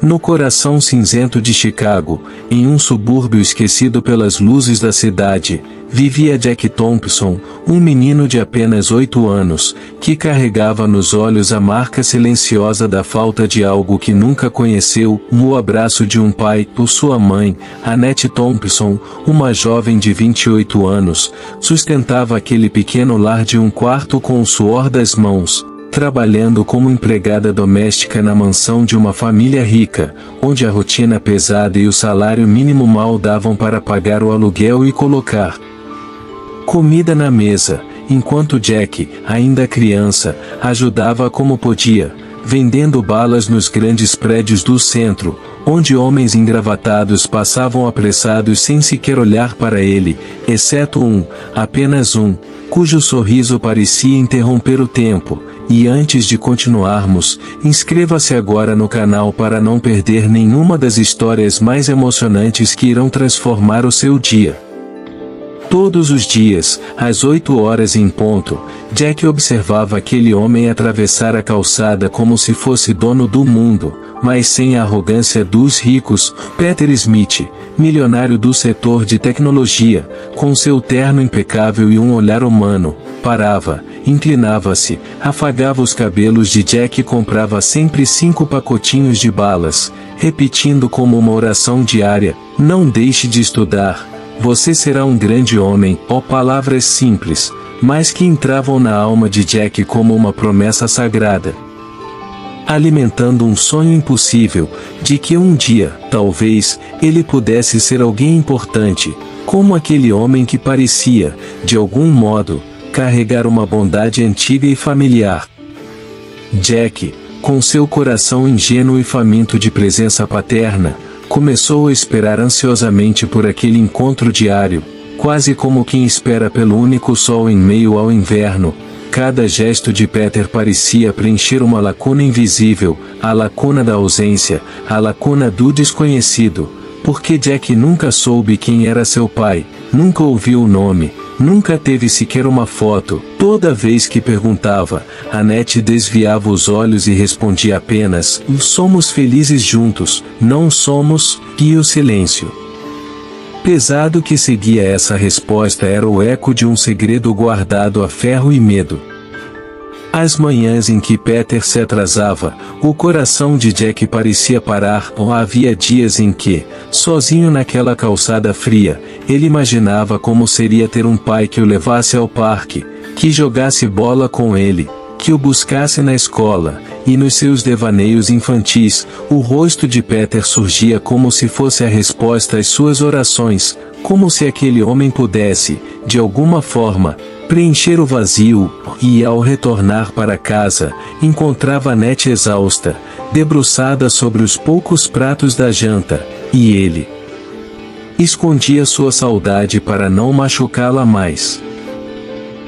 No coração cinzento de Chicago, em um subúrbio esquecido pelas luzes da cidade, vivia Jack Thompson, um menino de apenas 8 anos, que carregava nos olhos a marca silenciosa da falta de algo que nunca conheceu, o abraço de um pai, ou sua mãe, Annette Thompson, uma jovem de 28 anos, sustentava aquele pequeno lar de um quarto com o suor das mãos, trabalhando como empregada doméstica na mansão de uma família rica, onde a rotina pesada e o salário mínimo mal davam para pagar o aluguel e colocar comida na mesa, enquanto Jack, ainda criança, ajudava como podia, vendendo balas nos grandes prédios do centro, onde homens engravatados passavam apressados sem sequer olhar para ele, exceto apenas um, cujo sorriso parecia interromper o tempo. E antes de continuarmos, inscreva-se agora no canal para não perder nenhuma das histórias mais emocionantes que irão transformar o seu dia. Todos os dias, às 8 horas em ponto, Jack observava aquele homem atravessar a calçada como se fosse dono do mundo, mas sem a arrogância dos ricos. Peter Smith, milionário do setor de tecnologia, com seu terno impecável e um olhar humano, parava, inclinava-se, afagava os cabelos de Jack e comprava sempre 5 pacotinhos de balas, repetindo como uma oração diária: "Não deixe de estudar. Você será um grande homem", palavras simples, mas que entravam na alma de Jack como uma promessa sagrada, alimentando um sonho impossível, de que um dia, talvez, ele pudesse ser alguém importante, como aquele homem que parecia, de algum modo, carregar uma bondade antiga e familiar. Jack, com seu coração ingênuo e faminto de presença paterna, começou a esperar ansiosamente por aquele encontro diário, quase como quem espera pelo único sol em meio ao inverno. Cada gesto de Peter parecia preencher uma lacuna invisível, a lacuna da ausência, a lacuna do desconhecido, porque Jack nunca soube quem era seu pai, nunca ouviu o nome, nunca teve sequer uma foto. Toda vez que perguntava, Annette desviava os olhos e respondia apenas: "Somos felizes juntos, não somos", e o silêncio pesado que seguia essa resposta era o eco de um segredo guardado a ferro e medo. As manhãs em que Peter se atrasava, o coração de Jack parecia parar. Havia dias em que, sozinho naquela calçada fria, ele imaginava como seria ter um pai que o levasse ao parque, que jogasse bola com ele, que o buscasse na escola, e nos seus devaneios infantis, o rosto de Peter surgia como se fosse a resposta às suas orações, como se aquele homem pudesse, de alguma forma, preencher o vazio. E ao retornar para casa, encontrava Annette exausta, debruçada sobre os poucos pratos da janta, e ele escondia sua saudade para não machucá-la mais.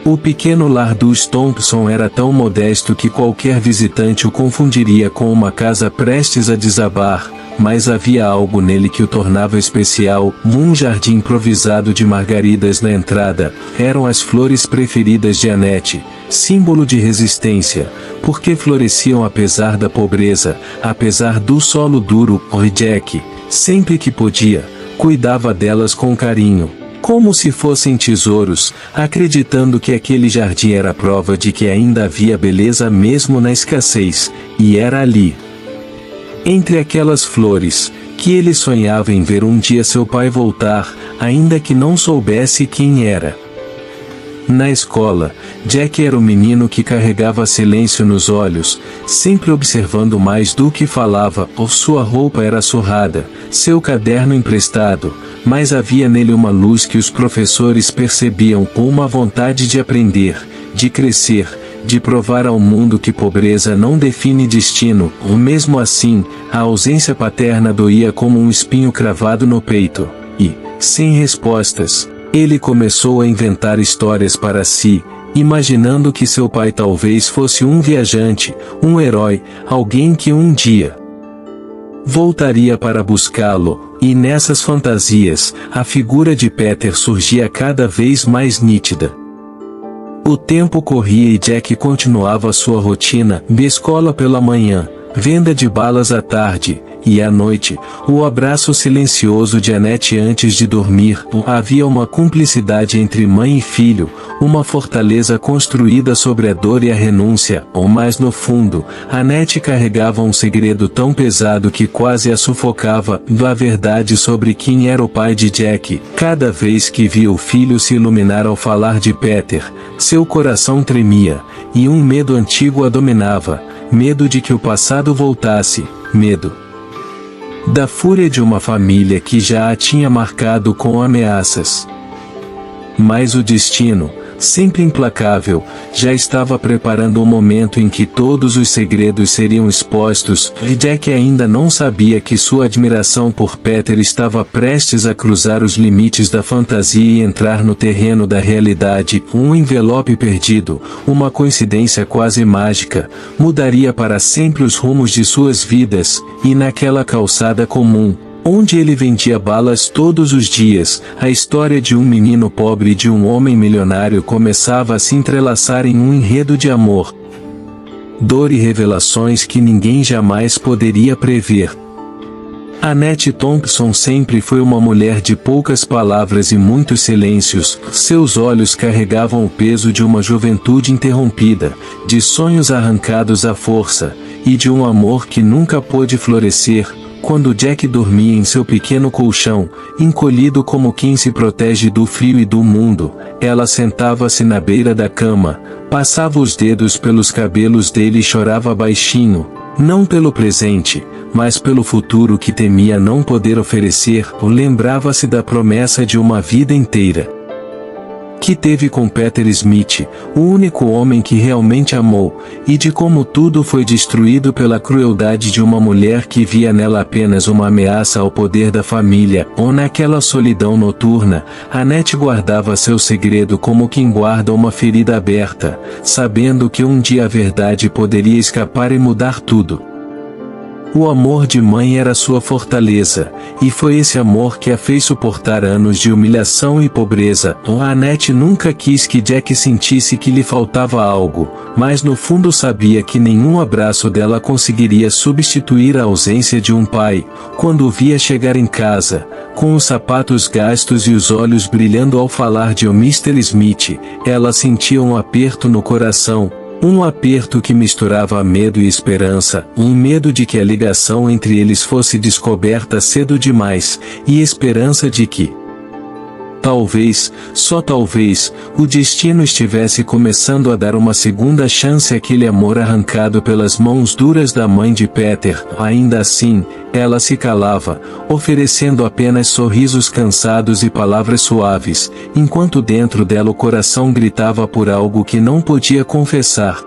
O pequeno lar dos Thompson era tão modesto que qualquer visitante o confundiria com uma casa prestes a desabar, mas havia algo nele que o tornava especial. Um jardim improvisado de margaridas na entrada, eram as flores preferidas de Annette, símbolo de resistência, porque floresciam apesar da pobreza, apesar do solo duro. Jack, sempre que podia, cuidava delas com carinho, como se fossem tesouros, acreditando que aquele jardim era prova de que ainda havia beleza mesmo na escassez, e era ali, entre aquelas flores, que ele sonhava em ver um dia seu pai voltar, ainda que não soubesse quem era. Na escola, Jack era o menino que carregava silêncio nos olhos, sempre observando mais do que falava. Sua roupa era surrada, seu caderno emprestado, mas havia nele uma luz que os professores percebiam, uma vontade de aprender, de crescer, de provar ao mundo que pobreza não define destino. Mesmo assim, a ausência paterna doía como um espinho cravado no peito, e, sem respostas, ele começou a inventar histórias para si, imaginando que seu pai talvez fosse um viajante, um herói, alguém que um dia voltaria para buscá-lo, e nessas fantasias, a figura de Peter surgia cada vez mais nítida. O tempo corria e Jack continuava sua rotina: escola pela manhã, venda de balas à tarde, E à noite, o abraço silencioso de Annette antes de dormir. Havia uma cumplicidade entre mãe e filho, uma fortaleza construída sobre a dor e a renúncia. Ou mais no fundo, Annette carregava um segredo tão pesado que quase a sufocava, a verdade sobre quem era o pai de Jack. Cada vez que via o filho se iluminar ao falar de Peter, seu coração tremia, e um medo antigo a dominava, medo de que o passado voltasse, medo da fúria de uma família que já a tinha marcado com ameaças. Mas o destino, sempre implacável, já estava preparando o momento em que todos os segredos seriam expostos, e Jack ainda não sabia que sua admiração por Peter estava prestes a cruzar os limites da fantasia e entrar no terreno da realidade. Um envelope perdido, uma coincidência quase mágica, mudaria para sempre os rumos de suas vidas, e naquela calçada comum, onde ele vendia balas todos os dias, a história de um menino pobre e de um homem milionário começava a se entrelaçar em um enredo de amor, dor e revelações que ninguém jamais poderia prever. Annette Thompson sempre foi uma mulher de poucas palavras e muitos silêncios. Seus olhos carregavam o peso de uma juventude interrompida, de sonhos arrancados à força, e de um amor que nunca pôde florescer. Quando Jack dormia em seu pequeno colchão, encolhido como quem se protege do frio e do mundo, ela sentava-se na beira da cama, passava os dedos pelos cabelos dele e chorava baixinho, não pelo presente, mas pelo futuro que temia não poder oferecer. Lembrava-se da promessa de uma vida inteira que teve com Peter Smith, o único homem que realmente amou, e de como tudo foi destruído pela crueldade de uma mulher que via nela apenas uma ameaça ao poder da família. Ou naquela solidão noturna, Annette guardava seu segredo como quem guarda uma ferida aberta, sabendo que um dia a verdade poderia escapar e mudar tudo. O amor de mãe era sua fortaleza, e foi esse amor que a fez suportar anos de humilhação e pobreza. Annette nunca quis que Jack sentisse que lhe faltava algo, mas no fundo sabia que nenhum abraço dela conseguiria substituir a ausência de um pai. Quando o via chegar em casa, com os sapatos gastos e os olhos brilhando ao falar de Mr. Smith, ela sentia um aperto no coração. Um aperto que misturava medo e esperança, um medo de que a ligação entre eles fosse descoberta cedo demais, e esperança de que, talvez, só talvez, o destino estivesse começando a dar uma segunda chance àquele amor arrancado pelas mãos duras da mãe de Peter. Ainda assim, ela se calava, oferecendo apenas sorrisos cansados e palavras suaves, enquanto dentro dela o coração gritava por algo que não podia confessar.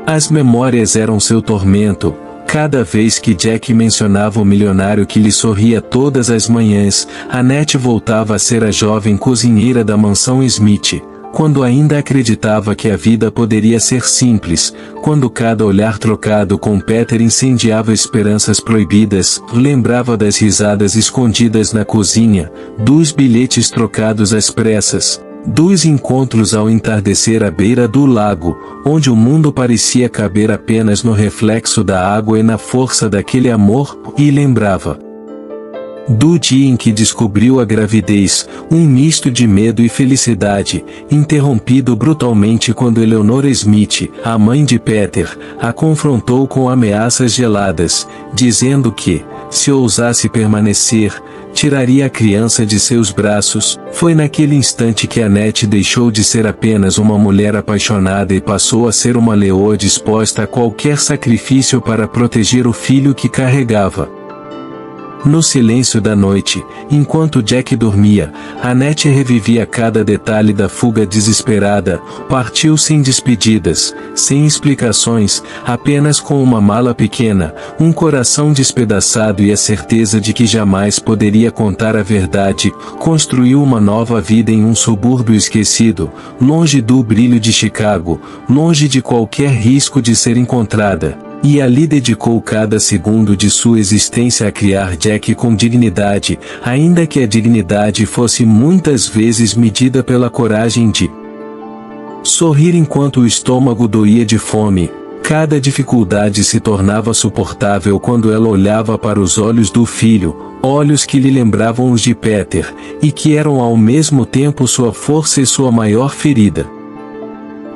As memórias eram seu tormento. Cada vez que Jack mencionava o milionário que lhe sorria todas as manhãs, Annette voltava a ser a jovem cozinheira da mansão Smith, quando ainda acreditava que a vida poderia ser simples, quando cada olhar trocado com Peter incendiava esperanças proibidas. Lembrava das risadas escondidas na cozinha, dos bilhetes trocados às pressas, dos encontros ao entardecer à beira do lago, onde o mundo parecia caber apenas no reflexo da água e na força daquele amor, e lembrava do dia em que descobriu a gravidez, um misto de medo e felicidade, interrompido brutalmente quando Eleanor Smith, a mãe de Peter, a confrontou com ameaças geladas, dizendo que, se ousasse permanecer, tiraria a criança de seus braços. Foi naquele instante que Annette deixou de ser apenas uma mulher apaixonada e passou a ser uma leoa disposta a qualquer sacrifício para proteger o filho que carregava. No silêncio da noite, enquanto Jack dormia, Annette revivia cada detalhe da fuga desesperada. Partiu sem despedidas, sem explicações, apenas com uma mala pequena, um coração despedaçado e a certeza de que jamais poderia contar a verdade. Construiu uma nova vida em um subúrbio esquecido, longe do brilho de Chicago, longe de qualquer risco de ser encontrada. E ali dedicou cada segundo de sua existência a criar Jack com dignidade, ainda que a dignidade fosse muitas vezes medida pela coragem de sorrir enquanto o estômago doía de fome. Cada dificuldade se tornava suportável quando ela olhava para os olhos do filho, olhos que lhe lembravam os de Peter, e que eram ao mesmo tempo sua força e sua maior ferida.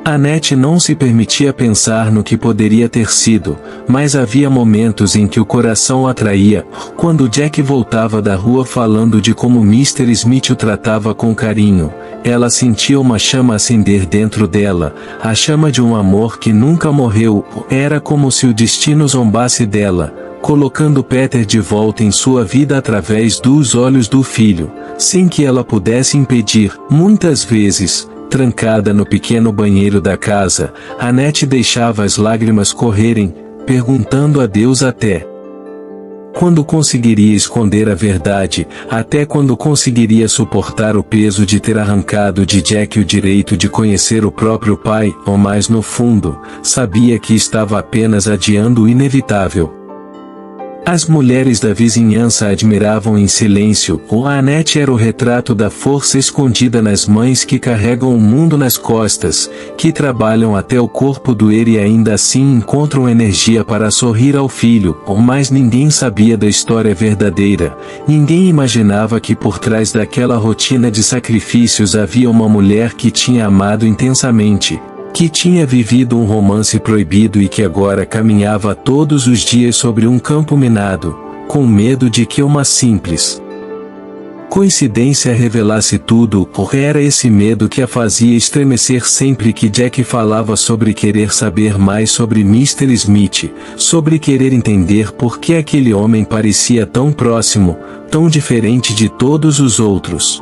Annette não se permitia pensar no que poderia ter sido, mas havia momentos em que o coração a traía, quando Jack voltava da rua falando de como Mr. Smith o tratava com carinho. Ela sentia uma chama acender dentro dela, a chama de um amor que nunca morreu. Era como se o destino zombasse dela, colocando Peter de volta em sua vida através dos olhos do filho, sem que ela pudesse impedir. Muitas vezes, trancada no pequeno banheiro da casa, Annette deixava as lágrimas correrem, perguntando a Deus até quando conseguiria esconder a verdade, até quando conseguiria suportar o peso de ter arrancado de Jack o direito de conhecer o próprio pai, ou mais no fundo, sabia que estava apenas adiando o inevitável. As mulheres da vizinhança a admiravam em silêncio. A Annette era o retrato da força escondida nas mães que carregam o mundo nas costas, que trabalham até o corpo doer e ainda assim encontram energia para sorrir ao filho. Mas ninguém sabia da história verdadeira. Ninguém imaginava que por trás daquela rotina de sacrifícios havia uma mulher que tinha amado intensamente, que tinha vivido um romance proibido e que agora caminhava todos os dias sobre um campo minado, com medo de que uma simples coincidência revelasse tudo. Era esse medo que a fazia estremecer sempre que Jack falava sobre querer saber mais sobre Mr. Smith, sobre querer entender por que aquele homem parecia tão próximo, tão diferente de todos os outros.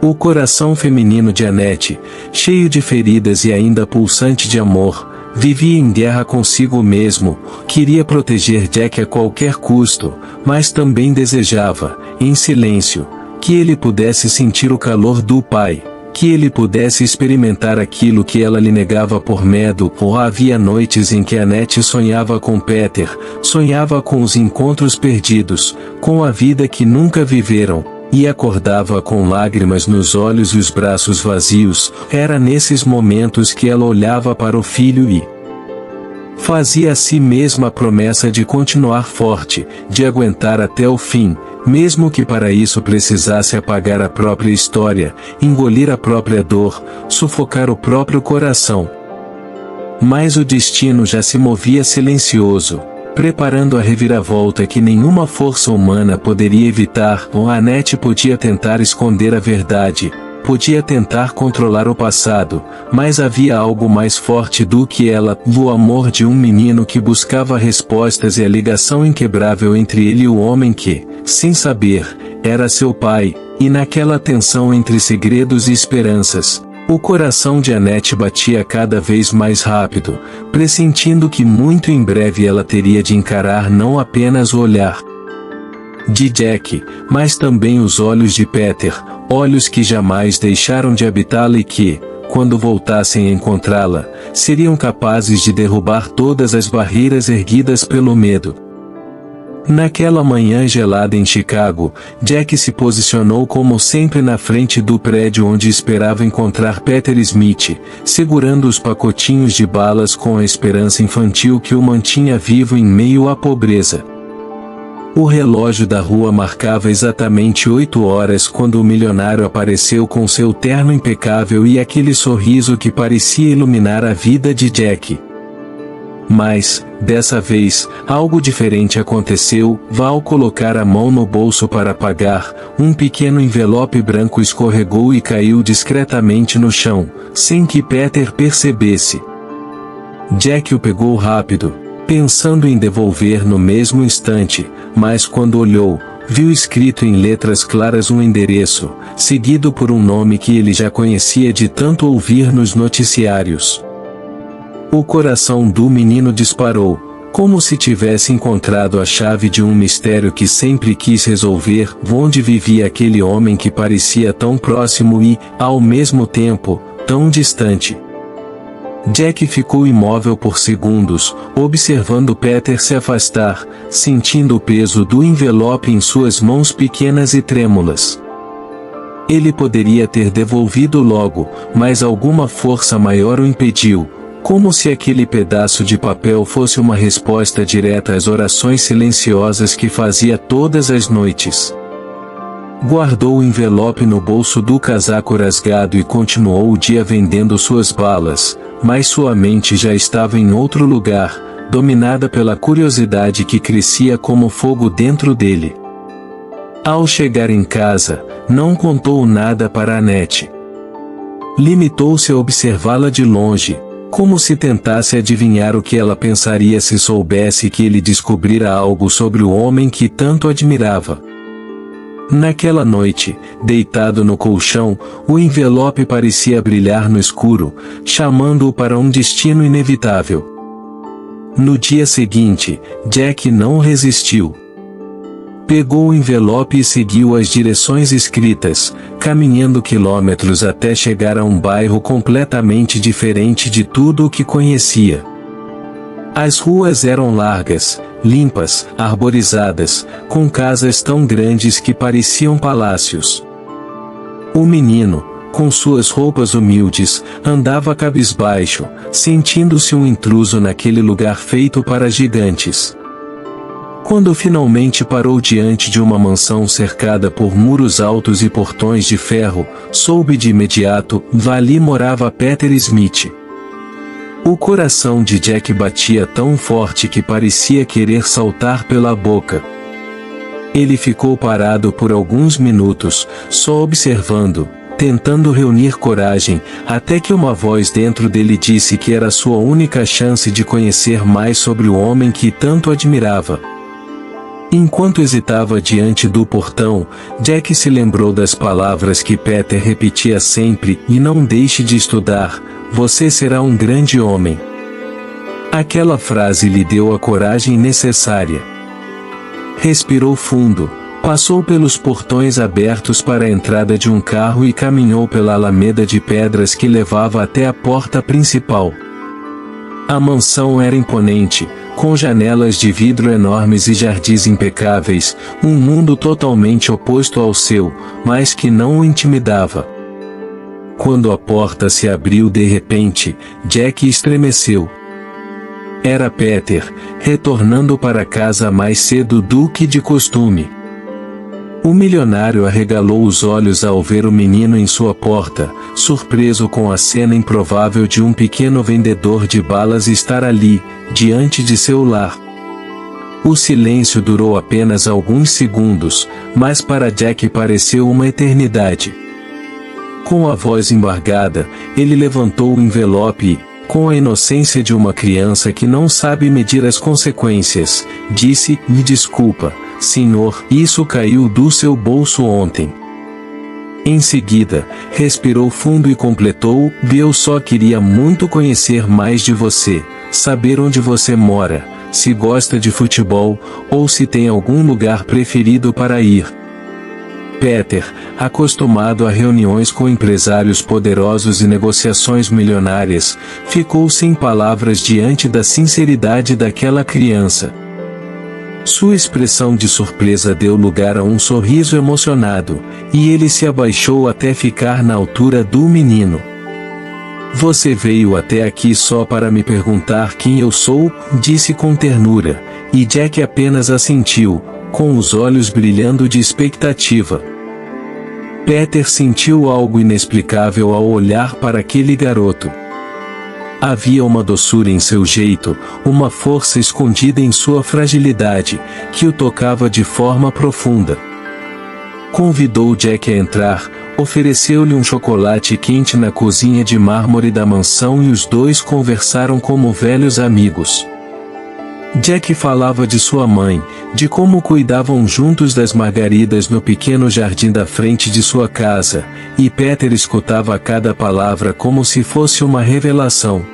O coração feminino de Annette, cheio de feridas e ainda pulsante de amor, vivia em guerra consigo mesmo. Queria proteger Jack a qualquer custo, mas também desejava, em silêncio, que ele pudesse sentir o calor do pai, que ele pudesse experimentar aquilo que ela lhe negava por medo. Havia noites em que Annette sonhava com Peter, sonhava com os encontros perdidos, com a vida que nunca viveram, e acordava com lágrimas nos olhos e os braços vazios. Era nesses momentos que ela olhava para o filho e fazia a si mesma a promessa de continuar forte, de aguentar até o fim, mesmo que para isso precisasse apagar a própria história, engolir a própria dor, sufocar o próprio coração. Mas o destino já se movia silencioso, preparando a reviravolta que nenhuma força humana poderia evitar. Annette podia tentar esconder a verdade, podia tentar controlar o passado, mas havia algo mais forte do que ela, o amor de um menino que buscava respostas e a ligação inquebrável entre ele e o homem que, sem saber, era seu pai. E naquela tensão entre segredos e esperanças, o coração de Annette batia cada vez mais rápido, pressentindo que muito em breve ela teria de encarar não apenas o olhar de Jack, mas também os olhos de Peter, olhos que jamais deixaram de habitá-la e que, quando voltassem a encontrá-la, seriam capazes de derrubar todas as barreiras erguidas pelo medo. Naquela manhã gelada em Chicago, Jack se posicionou como sempre na frente do prédio onde esperava encontrar Peter Smith, segurando os pacotinhos de balas com a esperança infantil que o mantinha vivo em meio à pobreza. O relógio da rua marcava exatamente 8 horas quando o milionário apareceu com seu terno impecável e aquele sorriso que parecia iluminar a vida de Jack. Mas, dessa vez, algo diferente aconteceu. Ao colocar a mão no bolso para pagar, um pequeno envelope branco escorregou e caiu discretamente no chão, sem que Peter percebesse. Jack o pegou rápido, pensando em devolver no mesmo instante, mas quando olhou, viu escrito em letras claras um endereço, seguido por um nome que ele já conhecia de tanto ouvir nos noticiários. O coração do menino disparou, como se tivesse encontrado a chave de um mistério que sempre quis resolver. Onde vivia aquele homem que parecia tão próximo e, ao mesmo tempo, tão distante? Jack ficou imóvel por segundos, observando Peter se afastar, sentindo o peso do envelope em suas mãos pequenas e trêmulas. Ele poderia ter devolvido logo, mas alguma força maior o impediu. como se aquele pedaço de papel fosse uma resposta direta às orações silenciosas que fazia todas as noites. Guardou o envelope no bolso do casaco rasgado e continuou o dia vendendo suas balas, mas sua mente já estava em outro lugar, dominada pela curiosidade que crescia como fogo dentro dele. Ao chegar em casa, não contou nada para Annette. Limitou-se a observá-la de longe, como se tentasse adivinhar o que ela pensaria se soubesse que ele descobrira algo sobre o homem que tanto admirava. Naquela noite, deitado no colchão, o envelope parecia brilhar no escuro, chamando-o para um destino inevitável. No dia seguinte, Jack não resistiu. Pegou o envelope e seguiu as direções escritas, caminhando quilômetros até chegar a um bairro completamente diferente de tudo o que conhecia. As ruas eram largas, limpas, arborizadas, com casas tão grandes que pareciam palácios. O menino, com suas roupas humildes, andava cabisbaixo, sentindo-se um intruso naquele lugar feito para gigantes. Quando finalmente parou diante de uma mansão cercada por muros altos e portões de ferro, soube de imediato, ali morava Peter Smith. O coração de Jack batia tão forte que parecia querer saltar pela boca. Ele ficou parado por alguns minutos, só observando, tentando reunir coragem, até que uma voz dentro dele disse que era sua única chance de conhecer mais sobre o homem que tanto admirava. Enquanto hesitava diante do portão, Jack se lembrou das palavras que Peter repetia sempre: "E não deixe de estudar, você será um grande homem." Aquela frase lhe deu a coragem necessária. Respirou fundo, passou pelos portões abertos para a entrada de um carro e caminhou pela alameda de pedras que levava até a porta principal. A mansão era imponente, com janelas de vidro enormes e jardins impecáveis, um mundo totalmente oposto ao seu, mas que não o intimidava. Quando a porta se abriu de repente, Jack estremeceu. Era Peter, retornando para casa mais cedo do que de costume. O milionário arregalou os olhos ao ver o menino em sua porta, surpreso com a cena improvável de um pequeno vendedor de balas estar ali, diante de seu lar. O silêncio durou apenas alguns segundos, mas para Jack pareceu uma eternidade. Com a voz embargada, ele levantou o envelope e, com a inocência de uma criança que não sabe medir as consequências, disse: "Me desculpa, senhor, isso caiu do seu bolso ontem." Em seguida, respirou fundo e completou: "Eu só queria muito conhecer mais de você, saber onde você mora, se gosta de futebol, ou se tem algum lugar preferido para ir." Peter, acostumado a reuniões com empresários poderosos e negociações milionárias, ficou sem palavras diante da sinceridade daquela criança. Sua expressão de surpresa deu lugar a um sorriso emocionado, e ele se abaixou até ficar na altura do menino. "Você veio até aqui só para me perguntar quem eu sou?" disse com ternura, e Jack apenas assentiu, com os olhos brilhando de expectativa. Peter sentiu algo inexplicável ao olhar para aquele garoto. Havia uma doçura em seu jeito, uma força escondida em sua fragilidade, que o tocava de forma profunda. Convidou Jack a entrar, ofereceu-lhe um chocolate quente na cozinha de mármore da mansão e os dois conversaram como velhos amigos. Jack falava de sua mãe, de como cuidavam juntos das margaridas no pequeno jardim da frente de sua casa, e Peter escutava cada palavra como se fosse uma revelação.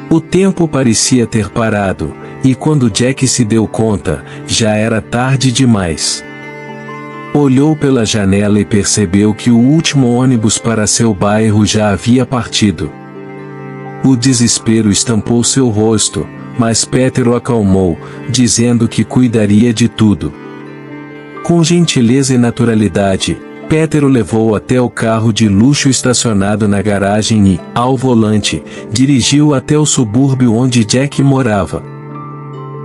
O tempo parecia ter parado, e quando Jack se deu conta, já era tarde demais. Olhou pela janela e percebeu que o último ônibus para seu bairro já havia partido. O desespero estampou seu rosto, mas Peter o acalmou, dizendo que cuidaria de tudo. Com gentileza e naturalidade, Peter o levou até o carro de luxo estacionado na garagem e, ao volante, dirigiu até o subúrbio onde Jack morava.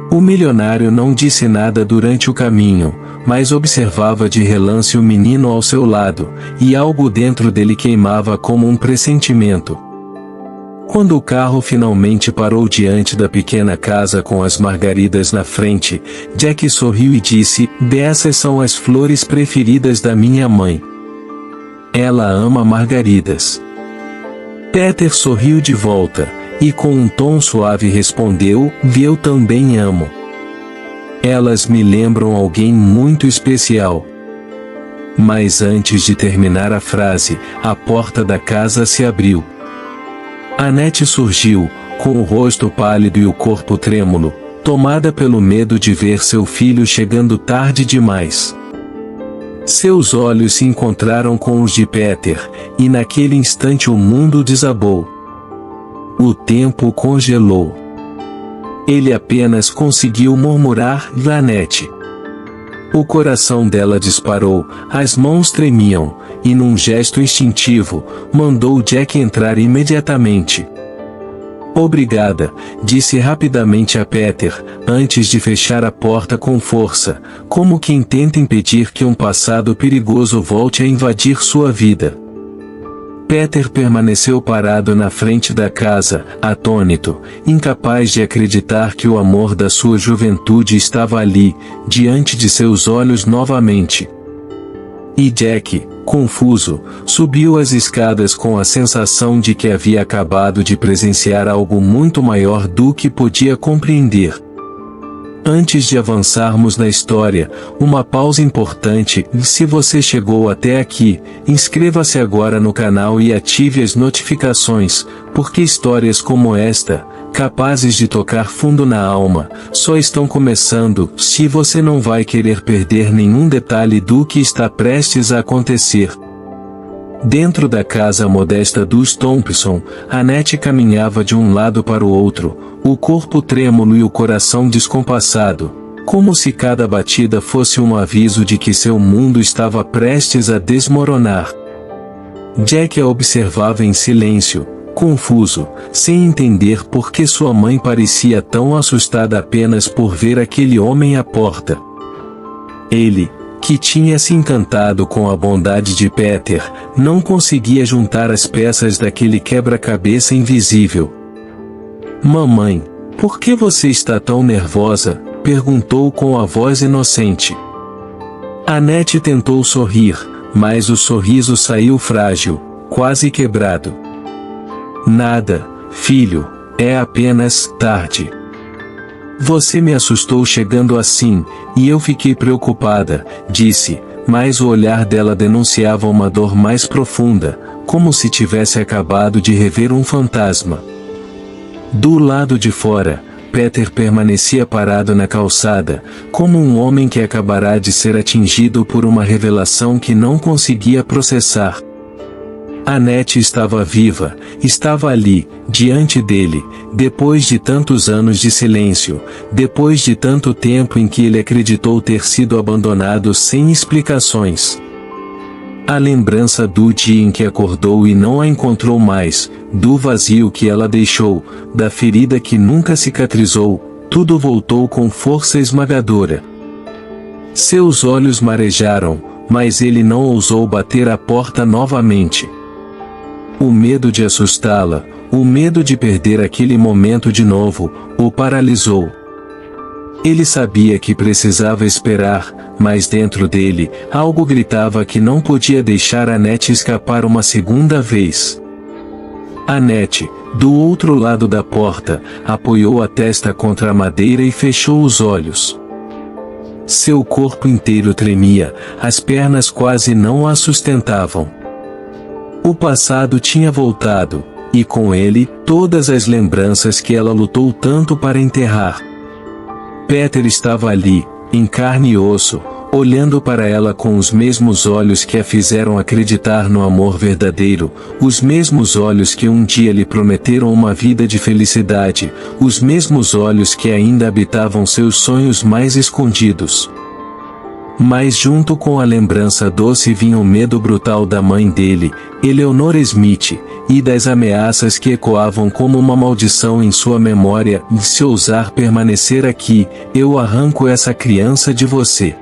O milionário não disse nada durante o caminho, mas observava de relance o menino ao seu lado, e algo dentro dele queimava como um pressentimento. Quando o carro finalmente parou diante da pequena casa com as margaridas na frente, Jack sorriu e disse: "Dessas são as flores preferidas da minha mãe. Ela ama margaridas." Peter sorriu de volta, e com um tom suave respondeu: "Eu também amo. Elas me lembram alguém muito especial." Mas antes de terminar a frase, a porta da casa se abriu. Annette surgiu, com o rosto pálido e o corpo trêmulo, tomada pelo medo de ver seu filho chegando tarde demais. Seus olhos se encontraram com os de Peter, e naquele instante o mundo desabou. O tempo congelou. Ele apenas conseguiu murmurar: "Annette." O coração dela disparou, as mãos tremiam, e num gesto instintivo, mandou Jack entrar imediatamente. "Obrigada", disse rapidamente a Peter, antes de fechar a porta com força, como quem tenta impedir que um passado perigoso volte a invadir sua vida. Peter permaneceu parado na frente da casa, atônito, incapaz de acreditar que o amor da sua juventude estava ali, diante de seus olhos novamente. E Jack, confuso, subiu as escadas com a sensação de que havia acabado de presenciar algo muito maior do que podia compreender. Antes de avançarmos na história, uma pausa importante: se você chegou até aqui, inscreva-se agora no canal e ative as notificações, porque histórias como esta, capazes de tocar fundo na alma, só estão começando. Se você não vai querer perder nenhum detalhe do que está prestes a acontecer. Dentro da casa modesta dos Thompson, Annette caminhava de um lado para o outro, o corpo trêmulo e o coração descompassado, como se cada batida fosse um aviso de que seu mundo estava prestes a desmoronar. Jack a observava em silêncio, confuso, sem entender por que sua mãe parecia tão assustada apenas por ver aquele homem à porta. Ele, que tinha se encantado com a bondade de Peter, não conseguia juntar as peças daquele quebra-cabeça invisível. "Mamãe, por que você está tão nervosa?", perguntou com a voz inocente. Annette tentou sorrir, mas o sorriso saiu frágil, quase quebrado. "Nada, filho, é apenas tarde. Você me assustou chegando assim, e eu fiquei preocupada", disse, mas o olhar dela denunciava uma dor mais profunda, como se tivesse acabado de rever um fantasma. Do lado de fora, Peter permanecia parado na calçada, como um homem que acabará de ser atingido por uma revelação que não conseguia processar. Annette estava viva, estava ali, diante dele, depois de tantos anos de silêncio, depois de tanto tempo em que ele acreditou ter sido abandonado sem explicações. A lembrança do dia em que acordou e não a encontrou mais, do vazio que ela deixou, da ferida que nunca cicatrizou, tudo voltou com força esmagadora. Seus olhos marejaram, mas ele não ousou bater a porta novamente. O medo de assustá-la, o medo de perder aquele momento de novo, o paralisou. Ele sabia que precisava esperar, mas dentro dele, algo gritava que não podia deixar Annette escapar uma segunda vez. Annette, do outro lado da porta, apoiou a testa contra a madeira e fechou os olhos. Seu corpo inteiro tremia, as pernas quase não a sustentavam. O passado tinha voltado, e com ele, todas as lembranças que ela lutou tanto para enterrar. Peter estava ali, em carne e osso, olhando para ela com os mesmos olhos que a fizeram acreditar no amor verdadeiro, os mesmos olhos que um dia lhe prometeram uma vida de felicidade, os mesmos olhos que ainda habitavam seus sonhos mais escondidos. Mas junto com a lembrança doce vinha o medo brutal da mãe dele, Eleanor Smith, e das ameaças que ecoavam como uma maldição em sua memória: se ousar permanecer aqui, eu arranco essa criança de você.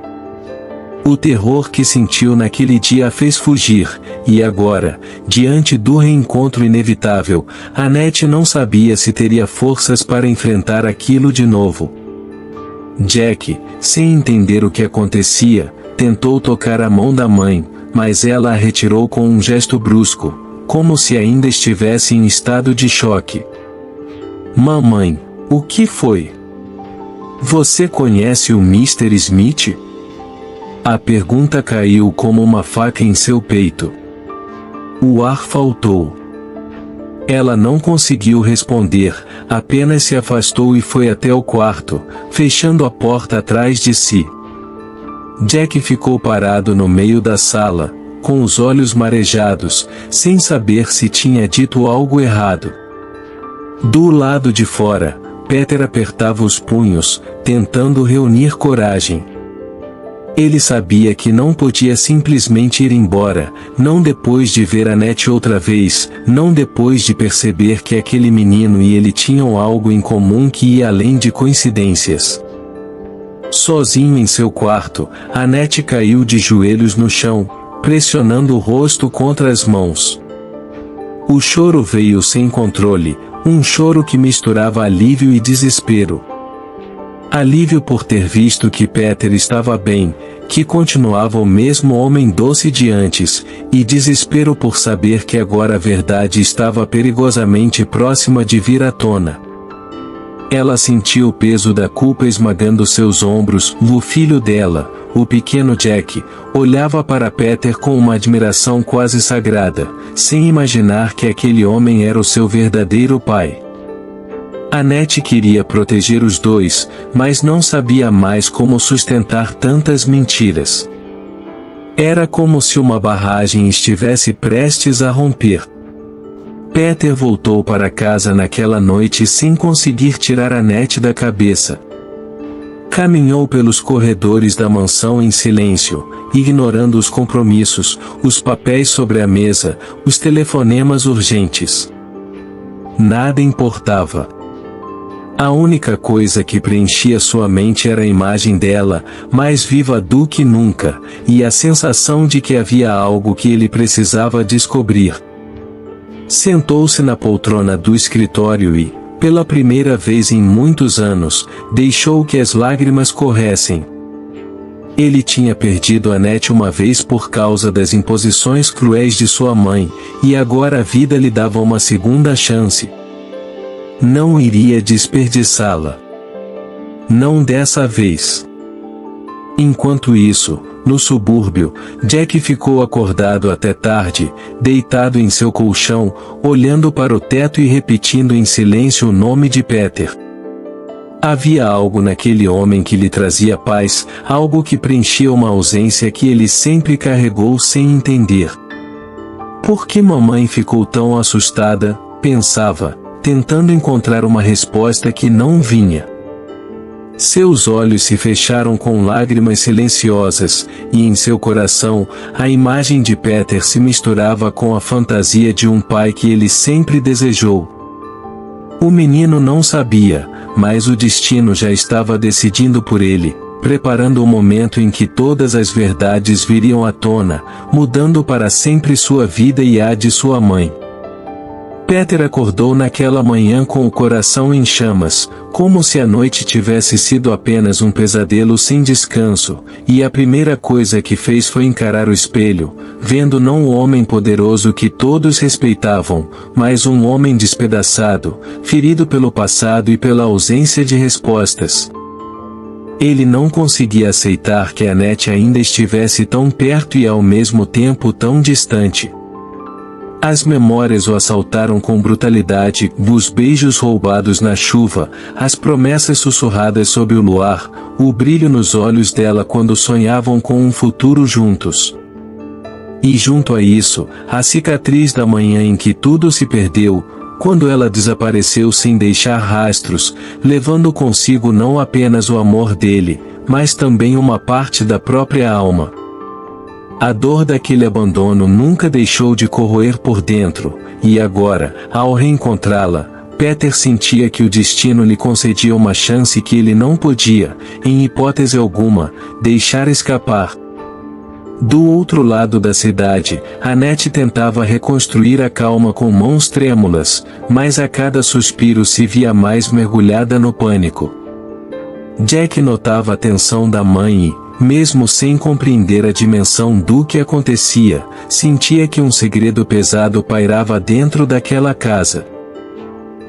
O terror que sentiu naquele dia a fez fugir, e agora, diante do reencontro inevitável, Annette não sabia se teria forças para enfrentar aquilo de novo. Jack, sem entender o que acontecia, tentou tocar a mão da mãe, mas ela a retirou com um gesto brusco, como se ainda estivesse em estado de choque. Mamãe, o que foi? Você conhece o Mr. Smith? A pergunta caiu como uma faca em seu peito. O ar faltou. Ela não conseguiu responder, apenas se afastou e foi até o quarto, fechando a porta atrás de si. Jack ficou parado no meio da sala, com os olhos marejados, sem saber se tinha dito algo errado. Do lado de fora, Peter apertava os punhos, tentando reunir coragem. Ele sabia que não podia simplesmente ir embora, não depois de ver Annette outra vez, não depois de perceber que aquele menino e ele tinham algo em comum que ia além de coincidências. Sozinho em seu quarto, Annette caiu de joelhos no chão, pressionando o rosto contra as mãos. O choro veio sem controle, um choro que misturava alívio e desespero. Alívio por ter visto que Peter estava bem, que continuava o mesmo homem doce de antes, e desespero por saber que agora a verdade estava perigosamente próxima de vir à tona. Ela sentiu o peso da culpa esmagando seus ombros. O filho dela, o pequeno Jack, olhava para Peter com uma admiração quase sagrada, sem imaginar que aquele homem era o seu verdadeiro pai. Annette queria proteger os dois, mas não sabia mais como sustentar tantas mentiras. Era como se uma barragem estivesse prestes a romper. Peter voltou para casa naquela noite sem conseguir tirar Annette da cabeça. Caminhou pelos corredores da mansão em silêncio, ignorando os compromissos, os papéis sobre a mesa, os telefonemas urgentes. Nada importava. A única coisa que preenchia sua mente era a imagem dela, mais viva do que nunca, e a sensação de que havia algo que ele precisava descobrir. Sentou-se na poltrona do escritório e, pela primeira vez em muitos anos, deixou que as lágrimas corressem. Ele tinha perdido Annette uma vez por causa das imposições cruéis de sua mãe, e agora a vida lhe dava uma segunda chance. Não iria desperdiçá-la. Não dessa vez. Enquanto isso, no subúrbio, Jack ficou acordado até tarde, deitado em seu colchão, olhando para o teto e repetindo em silêncio o nome de Peter. Havia algo naquele homem que lhe trazia paz, algo que preenchia uma ausência que ele sempre carregou sem entender. Por que mamãe ficou tão assustada? Pensava, tentando encontrar uma resposta que não vinha. Seus olhos se fecharam com lágrimas silenciosas, e em seu coração, a imagem de Peter se misturava com a fantasia de um pai que ele sempre desejou. O menino não sabia, mas o destino já estava decidindo por ele, preparando o momento em que todas as verdades viriam à tona, mudando para sempre sua vida e a de sua mãe. Peter acordou naquela manhã com o coração em chamas, como se a noite tivesse sido apenas um pesadelo sem descanso, e a primeira coisa que fez foi encarar o espelho, vendo não o homem poderoso que todos respeitavam, mas um homem despedaçado, ferido pelo passado e pela ausência de respostas. Ele não conseguia aceitar que Annette ainda estivesse tão perto e ao mesmo tempo tão distante. As memórias o assaltaram com brutalidade, os beijos roubados na chuva, as promessas sussurradas sob o luar, o brilho nos olhos dela quando sonhavam com um futuro juntos. E junto a isso, a cicatriz da manhã em que tudo se perdeu, quando ela desapareceu sem deixar rastros, levando consigo não apenas o amor dele, mas também uma parte da própria alma. A dor daquele abandono nunca deixou de corroer por dentro, e agora, ao reencontrá-la, Peter sentia que o destino lhe concedia uma chance que ele não podia, em hipótese alguma, deixar escapar. Do outro lado da cidade, Annette tentava reconstruir a calma com mãos trêmulas, mas a cada suspiro se via mais mergulhada no pânico. Jack notava a tensão da mãe e, mesmo sem compreender a dimensão do que acontecia, sentia que um segredo pesado pairava dentro daquela casa.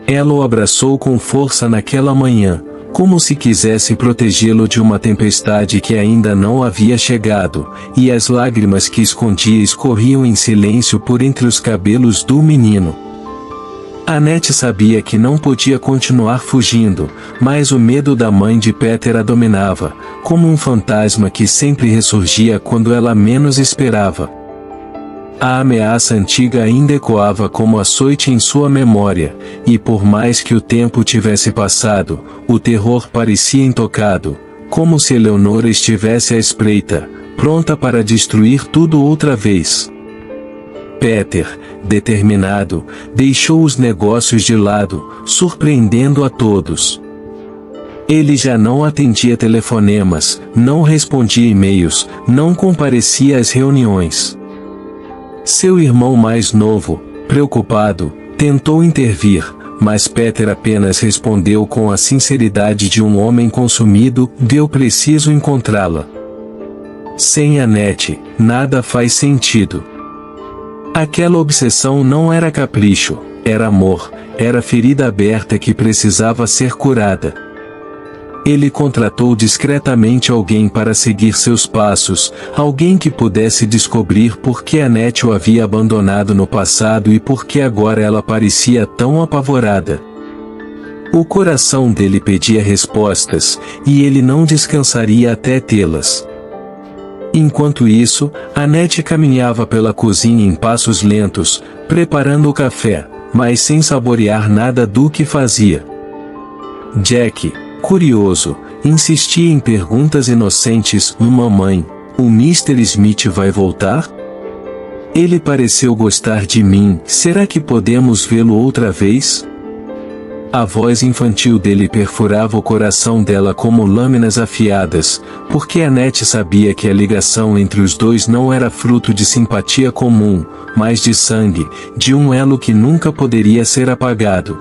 Ela o abraçou com força naquela manhã, como se quisesse protegê-lo de uma tempestade que ainda não havia chegado, e as lágrimas que escondia escorriam em silêncio por entre os cabelos do menino. Annette sabia que não podia continuar fugindo, mas o medo da mãe de Peter a dominava, como um fantasma que sempre ressurgia quando ela menos esperava. A ameaça antiga ainda ecoava como açoite em sua memória, e por mais que o tempo tivesse passado, o terror parecia intocado, como se Eleonora estivesse à espreita, pronta para destruir tudo outra vez. Peter, determinado, deixou os negócios de lado, surpreendendo a todos. Ele já não atendia telefonemas, não respondia e-mails, não comparecia às reuniões. Seu irmão mais novo, preocupado, tentou intervir, mas Peter apenas respondeu com a sinceridade de um homem consumido: "Eu preciso encontrá-la. Sem Annette, nada faz sentido." Aquela obsessão não era capricho, era amor, era ferida aberta que precisava ser curada. Ele contratou discretamente alguém para seguir seus passos, alguém que pudesse descobrir por que Annette o havia abandonado no passado e por que agora ela parecia tão apavorada. O coração dele pedia respostas, e ele não descansaria até tê-las. Enquanto isso, Annette caminhava pela cozinha em passos lentos, preparando o café, mas sem saborear nada do que fazia. Jack, curioso, insistia em perguntas inocentes: "Mamãe, o Mr. Smith vai voltar? Ele pareceu gostar de mim, será que podemos vê-lo outra vez?" A voz infantil dele perfurava o coração dela como lâminas afiadas, porque Annette sabia que a ligação entre os dois não era fruto de simpatia comum, mas de sangue, de um elo que nunca poderia ser apagado.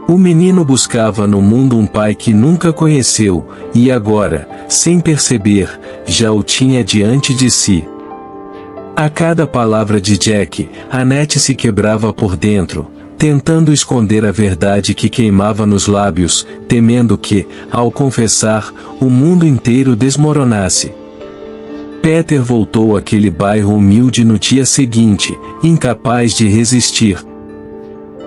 O menino buscava no mundo um pai que nunca conheceu, e agora, sem perceber, já o tinha diante de si. A cada palavra de Jack, Annette se quebrava por dentro, tentando esconder a verdade que queimava nos lábios, temendo que, ao confessar, o mundo inteiro desmoronasse. Peter voltou àquele bairro humilde no dia seguinte, incapaz de resistir.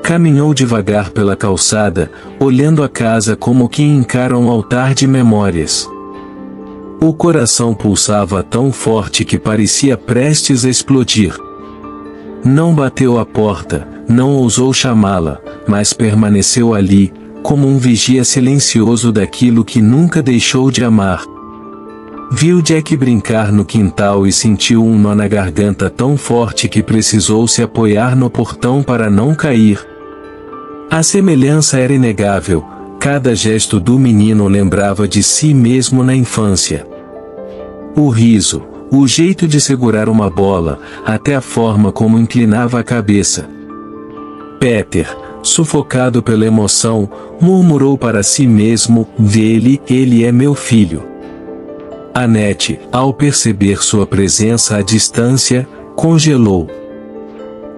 Caminhou devagar pela calçada, olhando a casa como quem encara um altar de memórias. O coração pulsava tão forte que parecia prestes a explodir. Não bateu à porta, não ousou chamá-la, mas permaneceu ali, como um vigia silencioso daquilo que nunca deixou de amar. Viu Jack brincar no quintal e sentiu um nó na garganta tão forte que precisou se apoiar no portão para não cair. A semelhança era inegável, cada gesto do menino lembrava de si mesmo na infância. O riso, o jeito de segurar uma bola, até a forma como inclinava a cabeça. Peter, sufocado pela emoção, murmurou para si mesmo: ele é meu filho. Annette, ao perceber sua presença à distância, congelou.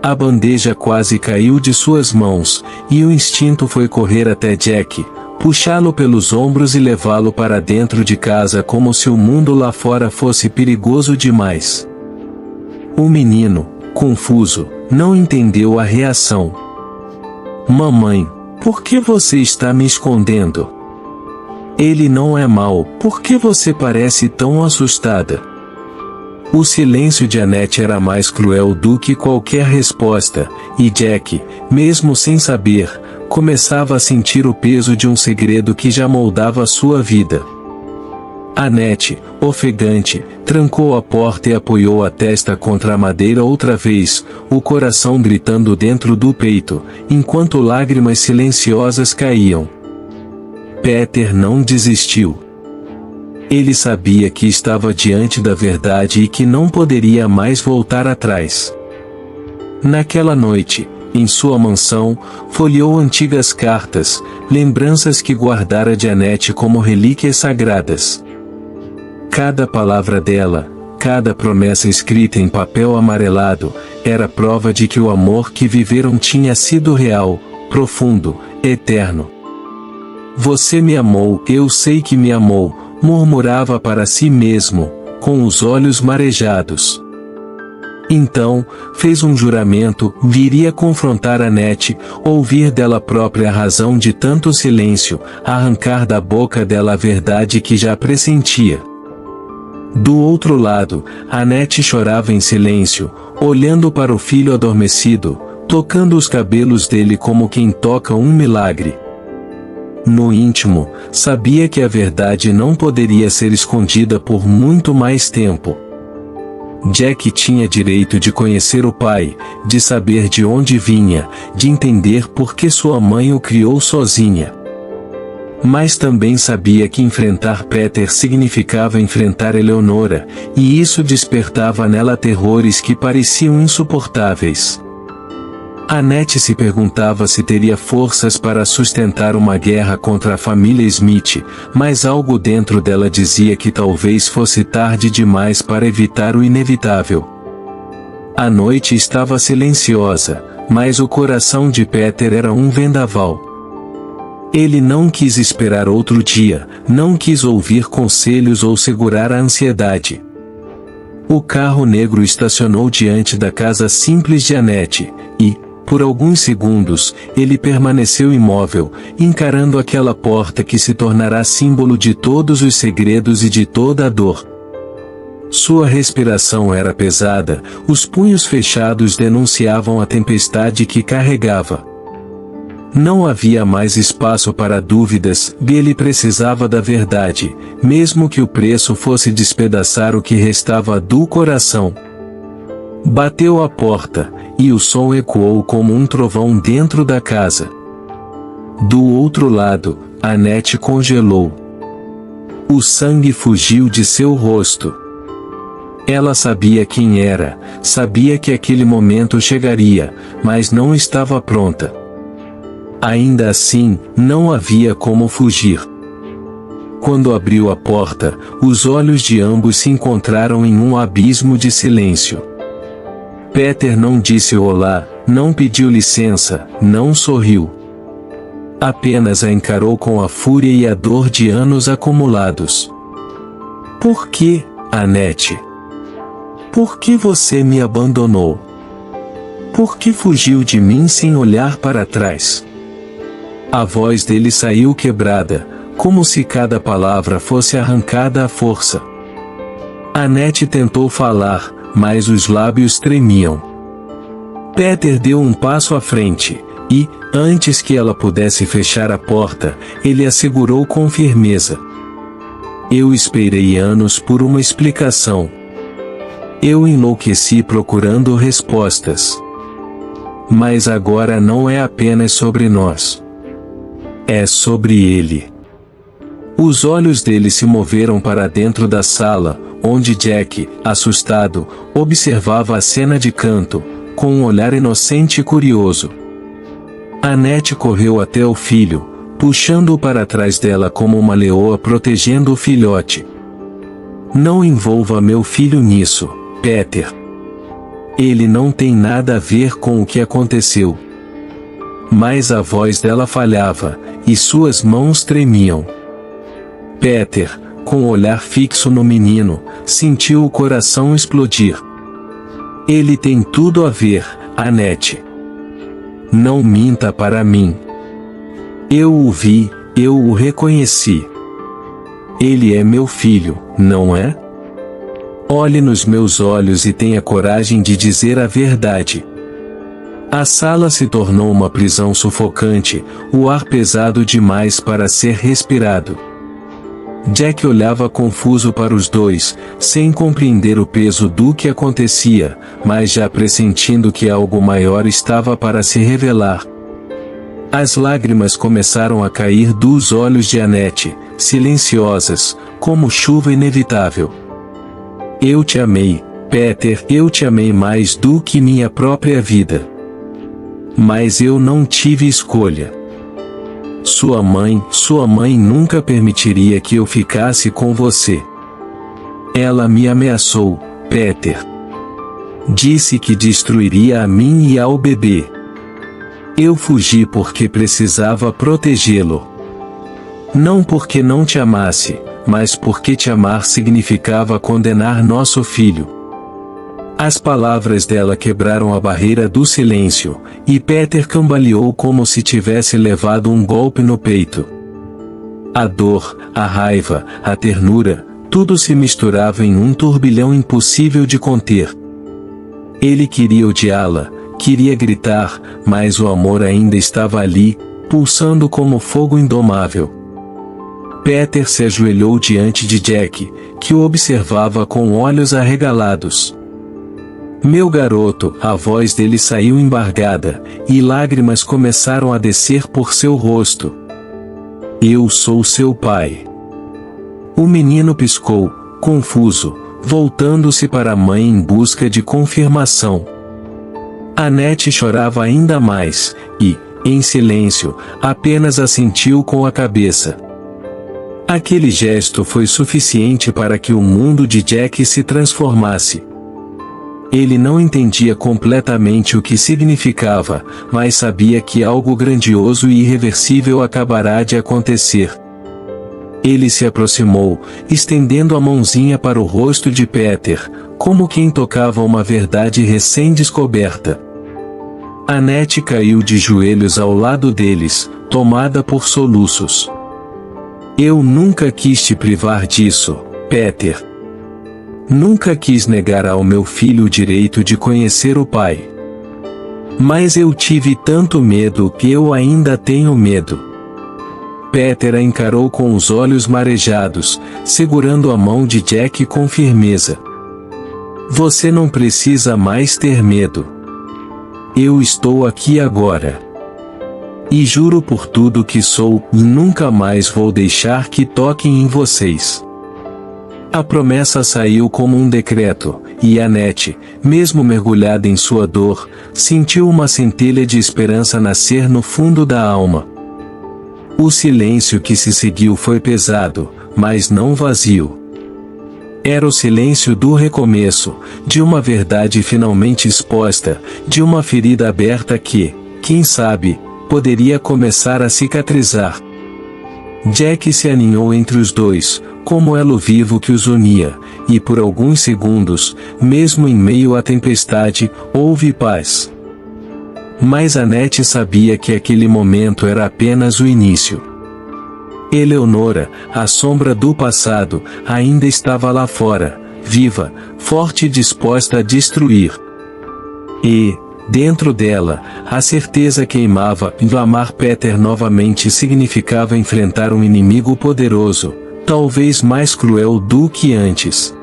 A bandeja quase caiu de suas mãos, e o instinto foi correr até Jack, puxá-lo pelos ombros e levá-lo para dentro de casa como se o mundo lá fora fosse perigoso demais. O menino, confuso, não entendeu a reação. "Mamãe, por que você está me escondendo? Ele não é mau, por que você parece tão assustada?" O silêncio de Annette era mais cruel do que qualquer resposta, e Jack, mesmo sem saber, começava a sentir o peso de um segredo que já moldava sua vida. Annette, ofegante, trancou a porta e apoiou a testa contra a madeira outra vez, o coração gritando dentro do peito, enquanto lágrimas silenciosas caíam. Peter não desistiu. Ele sabia que estava diante da verdade e que não poderia mais voltar atrás. Naquela noite, em sua mansão, folheou antigas cartas, lembranças que guardara de Annette como relíquias sagradas. Cada palavra dela, cada promessa escrita em papel amarelado, era prova de que o amor que viveram tinha sido real, profundo, eterno. Você me amou, eu sei que me amou, murmurava para si mesmo, com os olhos marejados. Então, fez um juramento, viria confrontar Annette, ouvir dela própria a razão de tanto silêncio, arrancar da boca dela a verdade que já pressentia. Do outro lado, Annette chorava em silêncio, olhando para o filho adormecido, tocando os cabelos dele como quem toca um milagre. No íntimo, sabia que a verdade não poderia ser escondida por muito mais tempo. Jack tinha direito de conhecer o pai, de saber de onde vinha, de entender por que sua mãe o criou sozinha. Mas também sabia que enfrentar Peter significava enfrentar Eleonora, e isso despertava nela terrores que pareciam insuportáveis. Annette se perguntava se teria forças para sustentar uma guerra contra a família Smith, mas algo dentro dela dizia que talvez fosse tarde demais para evitar o inevitável. A noite estava silenciosa, mas o coração de Peter era um vendaval. Ele não quis esperar outro dia, não quis ouvir conselhos ou segurar a ansiedade. O carro negro estacionou diante da casa simples de Annette, e, por alguns segundos, ele permaneceu imóvel, encarando aquela porta que se tornará símbolo de todos os segredos e de toda a dor. Sua respiração era pesada, os punhos fechados denunciavam a tempestade que carregava. Não havia mais espaço para dúvidas, e ele precisava da verdade, mesmo que o preço fosse despedaçar o que restava do coração. Bateu a porta, e o som ecoou como um trovão dentro da casa. Do outro lado, Annette congelou. O sangue fugiu de seu rosto. Ela sabia quem era, sabia que aquele momento chegaria, mas não estava pronta. Ainda assim, não havia como fugir. Quando abriu a porta, os olhos de ambos se encontraram em um abismo de silêncio. Peter não disse olá, não pediu licença, não sorriu. Apenas a encarou com a fúria e a dor de anos acumulados. Por que, Annette? Por que você me abandonou? Por que fugiu de mim sem olhar para trás? A voz dele saiu quebrada, como se cada palavra fosse arrancada à força. Annette tentou falar, mas os lábios tremiam. Peter deu um passo à frente, e, antes que ela pudesse fechar a porta, ele a segurou com firmeza. Eu esperei anos por uma explicação. Eu enlouqueci procurando respostas. Mas agora não é apenas sobre nós. É sobre ele. Os olhos dele se moveram para dentro da sala, onde Jack, assustado, observava a cena de canto, com um olhar inocente e curioso. Annette correu até o filho, puxando-o para trás dela como uma leoa protegendo o filhote. Não envolva meu filho nisso, Peter. Ele não tem nada a ver com o que aconteceu. Mas a voz dela falhava, e suas mãos tremiam. Peter, com o olhar fixo no menino, sentiu o coração explodir. Ele tem tudo a ver, Annette. Não minta para mim. Eu o vi, eu o reconheci. Ele é meu filho, não é? Olhe nos meus olhos e tenha coragem de dizer a verdade. A sala se tornou uma prisão sufocante, o ar pesado demais para ser respirado. Jack olhava confuso para os dois, sem compreender o peso do que acontecia, mas já pressentindo que algo maior estava para se revelar. As lágrimas começaram a cair dos olhos de Annette, silenciosas, como chuva inevitável. Eu te amei, Peter, eu te amei mais do que minha própria vida. Mas eu não tive escolha. Sua mãe nunca permitiria que eu ficasse com você. Ela me ameaçou, Peter. Disse que destruiria a mim e ao bebê. Eu fugi porque precisava protegê-lo. Não porque não te amasse, mas porque te amar significava condenar nosso filho. As palavras dela quebraram a barreira do silêncio, e Peter cambaleou como se tivesse levado um golpe no peito. A dor, a raiva, a ternura, tudo se misturava em um turbilhão impossível de conter. Ele queria odiá-la, queria gritar, mas o amor ainda estava ali, pulsando como fogo indomável. Peter se ajoelhou diante de Jack, que o observava com olhos arregalados. Meu garoto, a voz dele saiu embargada, e lágrimas começaram a descer por seu rosto. Eu sou seu pai. O menino piscou, confuso, voltando-se para a mãe em busca de confirmação. Annette chorava ainda mais, e, em silêncio, apenas assentiu com a cabeça. Aquele gesto foi suficiente para que o mundo de Jack se transformasse. Ele não entendia completamente o que significava, mas sabia que algo grandioso e irreversível acabará de acontecer. Ele se aproximou, estendendo a mãozinha para o rosto de Peter, como quem tocava uma verdade recém-descoberta. Annette caiu de joelhos ao lado deles, tomada por soluços. Eu nunca quis te privar disso, Peter. Nunca quis negar ao meu filho o direito de conhecer o pai. Mas eu tive tanto medo que eu ainda tenho medo. Peter a encarou com os olhos marejados, segurando a mão de Jack com firmeza. Você não precisa mais ter medo. Eu estou aqui agora. E juro por tudo que sou, nunca mais vou deixar que toquem em vocês. A promessa saiu como um decreto, e Annette, mesmo mergulhada em sua dor, sentiu uma centelha de esperança nascer no fundo da alma. O silêncio que se seguiu foi pesado, mas não vazio. Era o silêncio do recomeço, de uma verdade finalmente exposta, de uma ferida aberta que, quem sabe, poderia começar a cicatrizar. Jack se aninhou entre os dois, como elo vivo que os unia, e por alguns segundos, mesmo em meio à tempestade, houve paz. Mas Annette sabia que aquele momento era apenas o início. Eleonora, a sombra do passado, ainda estava lá fora, viva, forte e disposta a destruir. E, dentro dela, a certeza queimava, e amar Peter novamente significava enfrentar um inimigo poderoso, talvez mais cruel do que antes.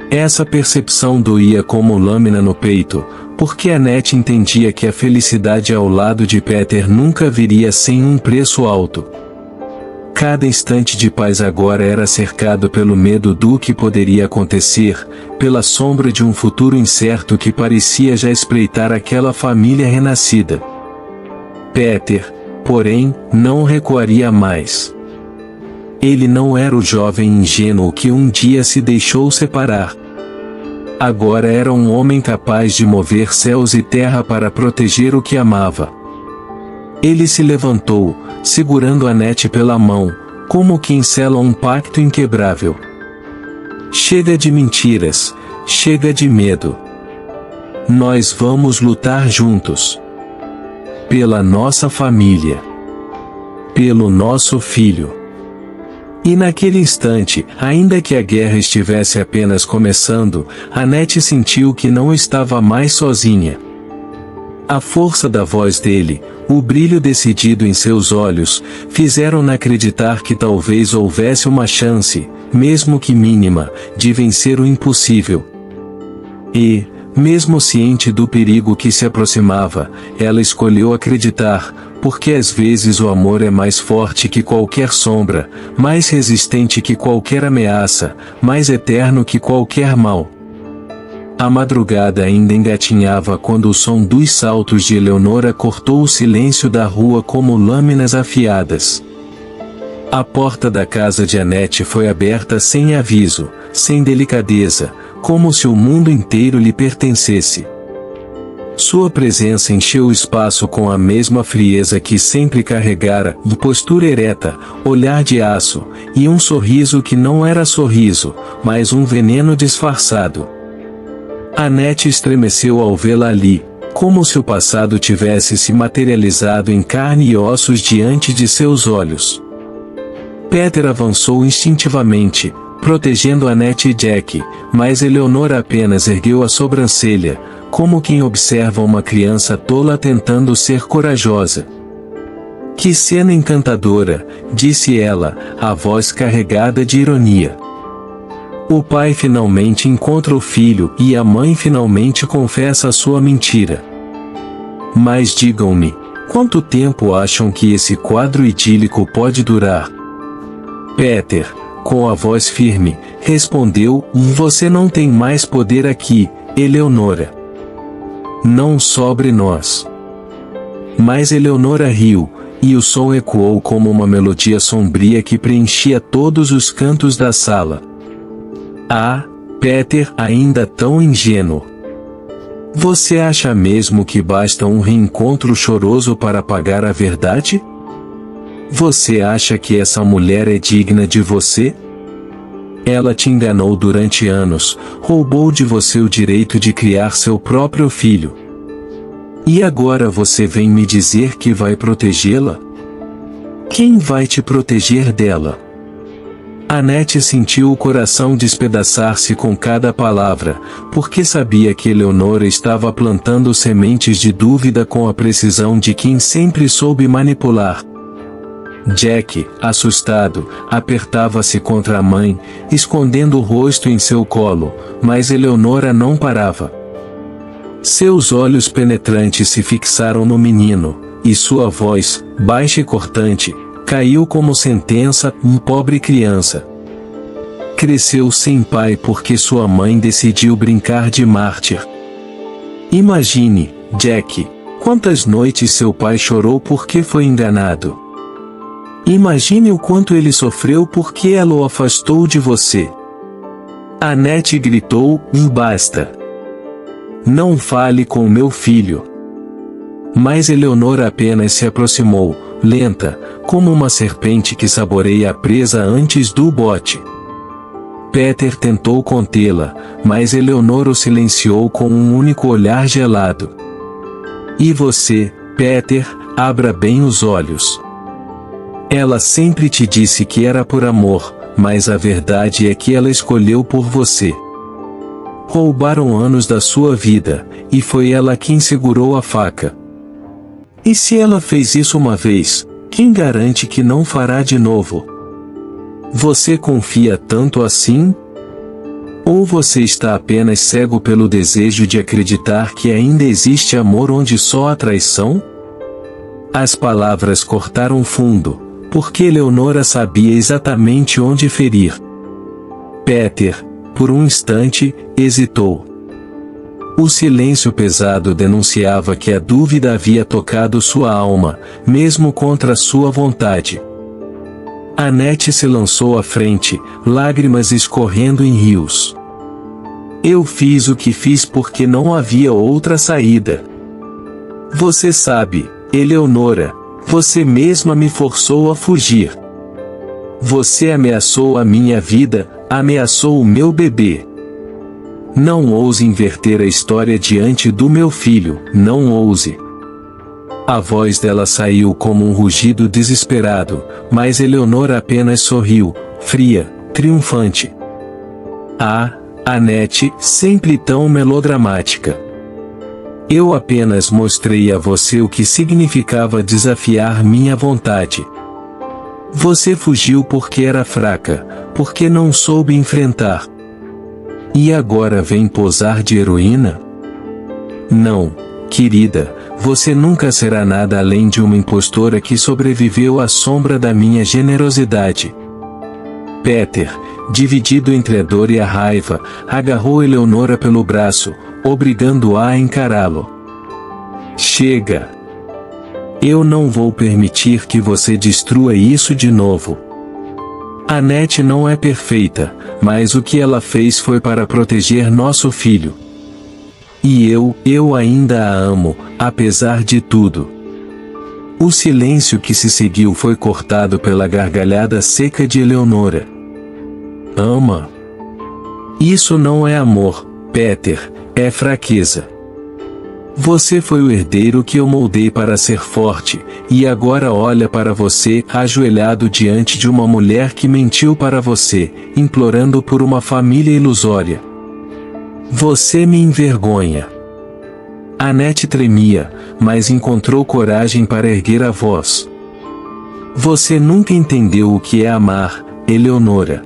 Essa percepção doía como lâmina no peito, porque Annette entendia que a felicidade ao lado de Peter nunca viria sem um preço alto. Cada instante de paz agora era cercado pelo medo do que poderia acontecer, pela sombra de um futuro incerto que parecia já espreitar aquela família renascida. Peter, porém, não recuaria mais. Ele não era o jovem ingênuo que um dia se deixou separar. Agora era um homem capaz de mover céus e terra para proteger o que amava. Ele se levantou, segurando Annette pela mão, como quem sela um pacto inquebrável. Chega de mentiras, chega de medo. Nós vamos lutar juntos. Pela nossa família. Pelo nosso filho. E naquele instante, ainda que a guerra estivesse apenas começando, Annette sentiu que não estava mais sozinha. A força da voz dele, o brilho decidido em seus olhos, fizeram-na acreditar que talvez houvesse uma chance, mesmo que mínima, de vencer o impossível. E, mesmo ciente do perigo que se aproximava, ela escolheu acreditar, porque às vezes o amor é mais forte que qualquer sombra, mais resistente que qualquer ameaça, mais eterno que qualquer mal. A madrugada ainda engatinhava quando o som dos saltos de Eleonora cortou o silêncio da rua como lâminas afiadas. A porta da casa de Annette foi aberta sem aviso, sem delicadeza, como se o mundo inteiro lhe pertencesse. Sua presença encheu o espaço com a mesma frieza que sempre carregara, postura ereta, olhar de aço, e um sorriso que não era sorriso, mas um veneno disfarçado. Annette estremeceu ao vê-la ali, como se o passado tivesse se materializado em carne e ossos diante de seus olhos. Peter avançou instintivamente, protegendo Annette e Jack, mas Eleonora apenas ergueu a sobrancelha, como quem observa uma criança tola tentando ser corajosa. Que cena encantadora, disse ela, a voz carregada de ironia. O pai finalmente encontra o filho e a mãe finalmente confessa a sua mentira. Mas digam-me, quanto tempo acham que esse quadro idílico pode durar? Peter, com a voz firme, respondeu: Você não tem mais poder aqui, Eleonora. Não sobre nós. Mas Eleonora riu, e o som ecoou como uma melodia sombria que preenchia todos os cantos da sala. Ah, Peter, ainda tão ingênuo. Você acha mesmo que basta um reencontro choroso para apagar a verdade? Você acha que essa mulher é digna de você? Ela te enganou durante anos, roubou de você o direito de criar seu próprio filho. E agora você vem me dizer que vai protegê-la? Quem vai te proteger dela? Annette sentiu o coração despedaçar-se com cada palavra, porque sabia que Eleonora estava plantando sementes de dúvida com a precisão de quem sempre soube manipular. Jack, assustado, apertava-se contra a mãe, escondendo o rosto em seu colo, mas Eleonora não parava. Seus olhos penetrantes se fixaram no menino, e sua voz, baixa e cortante, caiu como sentença: pobre criança. Cresceu sem pai porque sua mãe decidiu brincar de mártir. Imagine, Jack, quantas noites seu pai chorou porque foi enganado. Imagine o quanto ele sofreu porque ela o afastou de você. Annette gritou: Basta. Não fale com meu filho. Mas Eleonora apenas se aproximou, lenta, como uma serpente que saboreia a presa antes do bote. Peter tentou contê-la, mas Eleonora o silenciou com um único olhar gelado. E você, Peter, abra bem os olhos. Ela sempre te disse que era por amor, mas a verdade é que ela escolheu por você. Roubaram anos da sua vida, e foi ela quem segurou a faca. E se ela fez isso uma vez, quem garante que não fará de novo? Você confia tanto assim? Ou você está apenas cego pelo desejo de acreditar que ainda existe amor onde só há traição? As palavras cortaram fundo, porque Eleonora sabia exatamente onde ferir. Peter, por um instante, hesitou. O silêncio pesado denunciava que a dúvida havia tocado sua alma, mesmo contra sua vontade. Annette se lançou à frente, lágrimas escorrendo em rios. Eu fiz o que fiz porque não havia outra saída. Você sabe, Eleonora, você mesma me forçou a fugir. Você ameaçou a minha vida, ameaçou o meu bebê. Não ouse inverter a história diante do meu filho, não ouse. A voz dela saiu como um rugido desesperado, mas Eleonora apenas sorriu, fria, triunfante. Ah, Annette, sempre tão melodramática. Eu apenas mostrei a você o que significava desafiar minha vontade. Você fugiu porque era fraca, porque não soube enfrentar. E agora vem posar de heroína? Não, querida, você nunca será nada além de uma impostora que sobreviveu à sombra da minha generosidade. Peter, dividido entre a dor e a raiva, agarrou Eleonora pelo braço, obrigando-a a encará-lo. Chega! Eu não vou permitir que você destrua isso de novo. Annette não é perfeita, mas o que ela fez foi para proteger nosso filho. E eu ainda a amo, apesar de tudo. O silêncio que se seguiu foi cortado pela gargalhada seca de Eleonora. Ama? Isso não é amor, Peter, é fraqueza. Você foi o herdeiro que eu moldei para ser forte, e agora olha para você ajoelhado diante de uma mulher que mentiu para você, implorando por uma família ilusória. Você me envergonha. Annette tremia, mas encontrou coragem para erguer a voz. Você nunca entendeu o que é amar, Eleonora.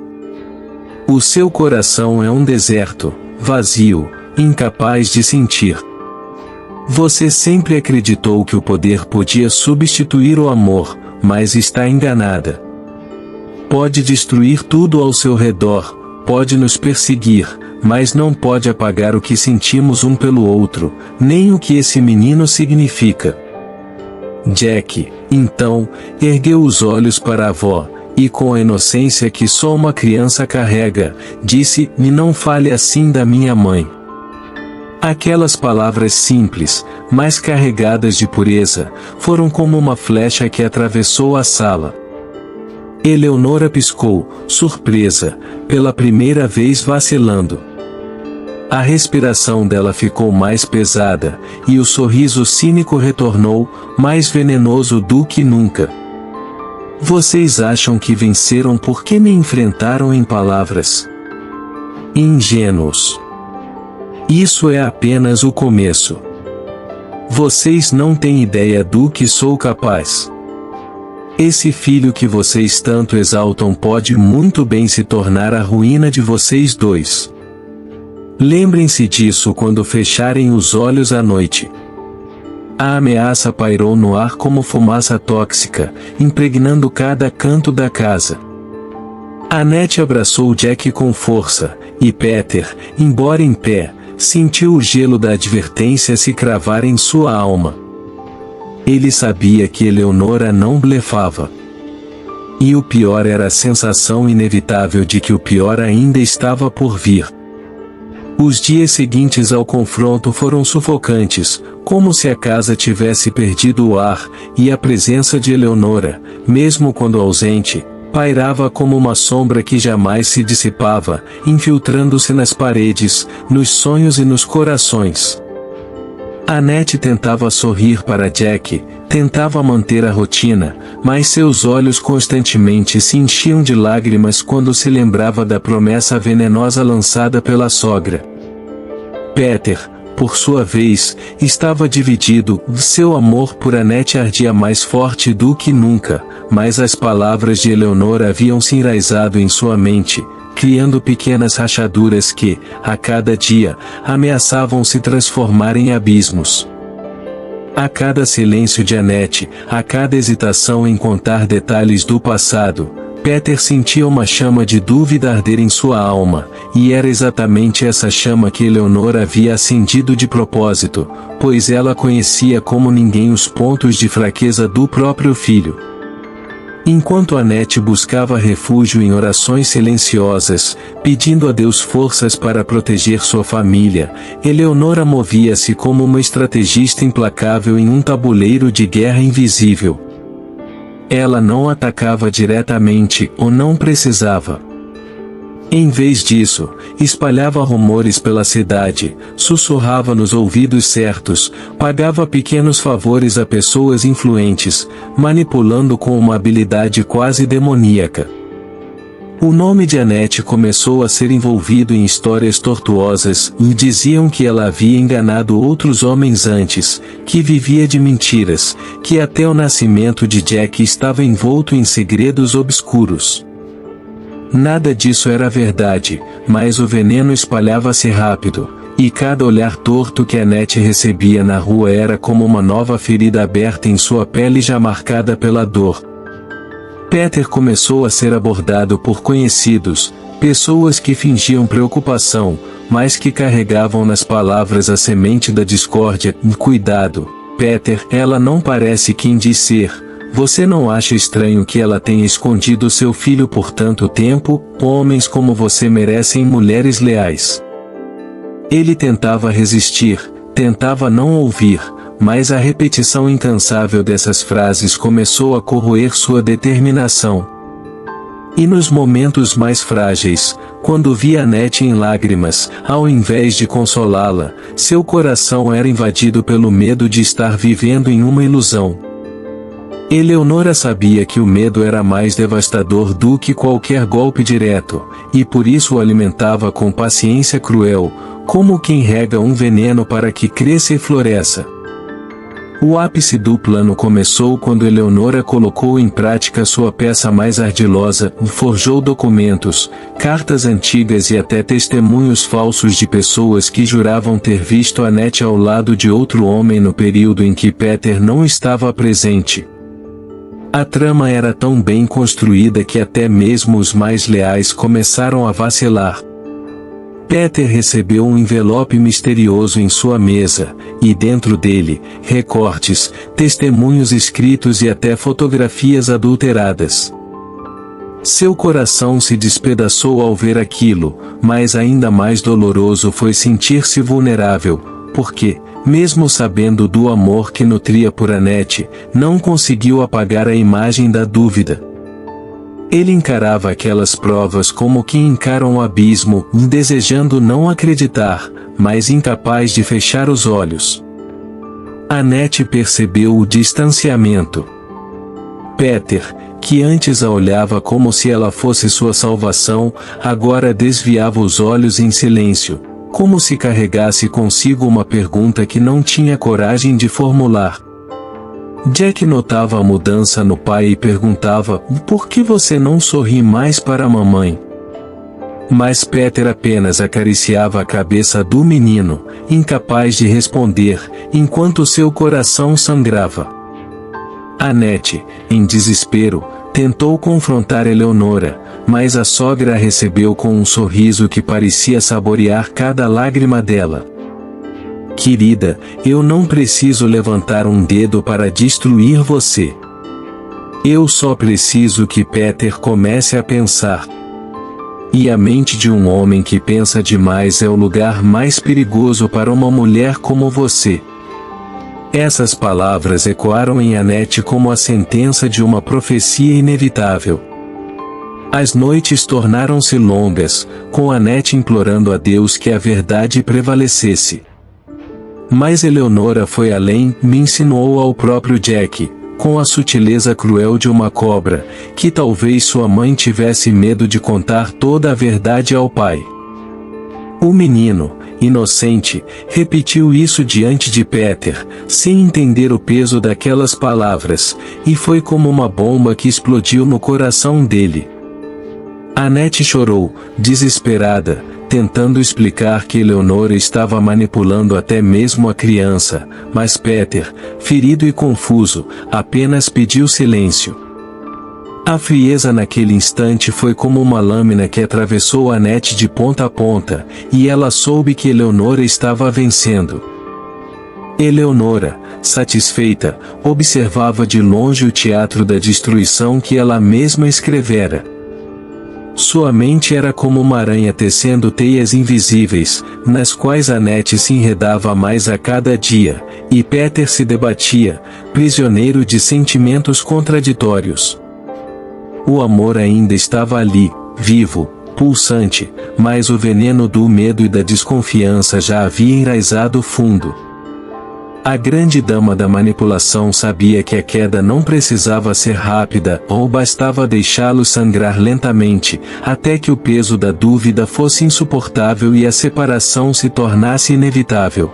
O seu coração é um deserto, vazio, incapaz de sentir. Você sempre acreditou que o poder podia substituir o amor, mas está enganada. Pode destruir tudo ao seu redor, pode nos perseguir, mas não pode apagar o que sentimos um pelo outro, nem o que esse menino significa. Jack, então, ergueu os olhos para a avó, e com a inocência que só uma criança carrega, disse: "Me não fale assim da minha mãe." Aquelas palavras simples, mas carregadas de pureza, foram como uma flecha que atravessou a sala. Eleonora piscou, surpresa, pela primeira vez vacilando. A respiração dela ficou mais pesada, e o sorriso cínico retornou, mais venenoso do que nunca. Vocês acham que venceram porque me enfrentaram em palavras? Ingênuos. Isso é apenas o começo. Vocês não têm ideia do que sou capaz. Esse filho que vocês tanto exaltam pode muito bem se tornar a ruína de vocês dois. Lembrem-se disso quando fecharem os olhos à noite. A ameaça pairou no ar como fumaça tóxica, impregnando cada canto da casa. Annette abraçou Jack com força, e Peter, embora em pé, sentiu o gelo da advertência se cravar em sua alma. Ele sabia que Eleonora não blefava. E o pior era a sensação inevitável de que o pior ainda estava por vir. Os dias seguintes ao confronto foram sufocantes, como se a casa tivesse perdido o ar, e a presença de Eleonora, mesmo quando ausente, pairava como uma sombra que jamais se dissipava, infiltrando-se nas paredes, nos sonhos e nos corações. Annette tentava sorrir para Jack, tentava manter a rotina, mas seus olhos constantemente se enchiam de lágrimas quando se lembrava da promessa venenosa lançada pela sogra. Peter, por sua vez, estava dividido. Seu amor por Annette ardia mais forte do que nunca, mas as palavras de Eleonora haviam se enraizado em sua mente, criando pequenas rachaduras que, a cada dia, ameaçavam se transformar em abismos. A cada silêncio de Annette, a cada hesitação em contar detalhes do passado, Peter sentia uma chama de dúvida arder em sua alma, e era exatamente essa chama que Eleonora havia acendido de propósito, pois ela conhecia como ninguém os pontos de fraqueza do próprio filho. Enquanto Annette buscava refúgio em orações silenciosas, pedindo a Deus forças para proteger sua família, Eleonora movia-se como uma estrategista implacável em um tabuleiro de guerra invisível. Ela não atacava diretamente ou não precisava. Em vez disso, espalhava rumores pela cidade, sussurrava nos ouvidos certos, pagava pequenos favores a pessoas influentes, manipulando com uma habilidade quase demoníaca. O nome de Annette começou a ser envolvido em histórias tortuosas, e diziam que ela havia enganado outros homens antes, que vivia de mentiras, que até o nascimento de Jack estava envolto em segredos obscuros. Nada disso era verdade, mas o veneno espalhava-se rápido, e cada olhar torto que Annette recebia na rua era como uma nova ferida aberta em sua pele já marcada pela dor. Peter começou a ser abordado por conhecidos, pessoas que fingiam preocupação, mas que carregavam nas palavras a semente da discórdia. Cuidado, Peter, ela não parece quem diz ser. Você não acha estranho que ela tenha escondido seu filho por tanto tempo? Homens como você merecem mulheres leais. Ele tentava resistir, tentava não ouvir, mas a repetição incansável dessas frases começou a corroer sua determinação. E nos momentos mais frágeis, quando via Annette em lágrimas, ao invés de consolá-la, seu coração era invadido pelo medo de estar vivendo em uma ilusão. Eleonora sabia que o medo era mais devastador do que qualquer golpe direto, e por isso o alimentava com paciência cruel, como quem rega um veneno para que cresça e floresça. O ápice do plano começou quando Eleonora colocou em prática sua peça mais ardilosa, forjou documentos, cartas antigas e até testemunhos falsos de pessoas que juravam ter visto Annette ao lado de outro homem no período em que Peter não estava presente. A trama era tão bem construída que até mesmo os mais leais começaram a vacilar. Peter recebeu um envelope misterioso em sua mesa, e dentro dele, recortes, testemunhos escritos e até fotografias adulteradas. Seu coração se despedaçou ao ver aquilo, mas ainda mais doloroso foi sentir-se vulnerável, porque, mesmo sabendo do amor que nutria por Annette, não conseguiu apagar a imagem da dúvida. Ele encarava aquelas provas como quem encara um abismo, desejando não acreditar, mas incapaz de fechar os olhos. Annette percebeu o distanciamento. Peter, que antes a olhava como se ela fosse sua salvação, agora desviava os olhos em silêncio, como se carregasse consigo uma pergunta que não tinha coragem de formular. Jack notava a mudança no pai e perguntava: por que você não sorri mais para a mamãe? Mas Peter apenas acariciava a cabeça do menino, incapaz de responder, enquanto seu coração sangrava. Annette, em desespero, tentou confrontar Eleonora, mas a sogra a recebeu com um sorriso que parecia saborear cada lágrima dela. Querida, eu não preciso levantar um dedo para destruir você. Eu só preciso que Peter comece a pensar. E a mente de um homem que pensa demais é o lugar mais perigoso para uma mulher como você. Essas palavras ecoaram em Annette como a sentença de uma profecia inevitável. As noites tornaram-se longas, com Annette implorando a Deus que a verdade prevalecesse. Mas Eleonora foi além, me ensinou ao próprio Jack, com a sutileza cruel de uma cobra, que talvez sua mãe tivesse medo de contar toda a verdade ao pai. O menino, inocente, repetiu isso diante de Peter, sem entender o peso daquelas palavras, e foi como uma bomba que explodiu no coração dele. Annette chorou, desesperada, tentando explicar que Eleonora estava manipulando até mesmo a criança, mas Peter, ferido e confuso, apenas pediu silêncio. A frieza naquele instante foi como uma lâmina que atravessou Annette de ponta a ponta, e ela soube que Eleonora estava vencendo. Eleonora, satisfeita, observava de longe o teatro da destruição que ela mesma escrevera. Sua mente era como uma aranha tecendo teias invisíveis, nas quais Annette se enredava mais a cada dia, e Peter se debatia, prisioneiro de sentimentos contraditórios. O amor ainda estava ali, vivo, pulsante, mas o veneno do medo e da desconfiança já havia enraizado fundo. A grande dama da manipulação sabia que a queda não precisava ser rápida, ou bastava deixá-lo sangrar lentamente, até que o peso da dúvida fosse insuportável e a separação se tornasse inevitável.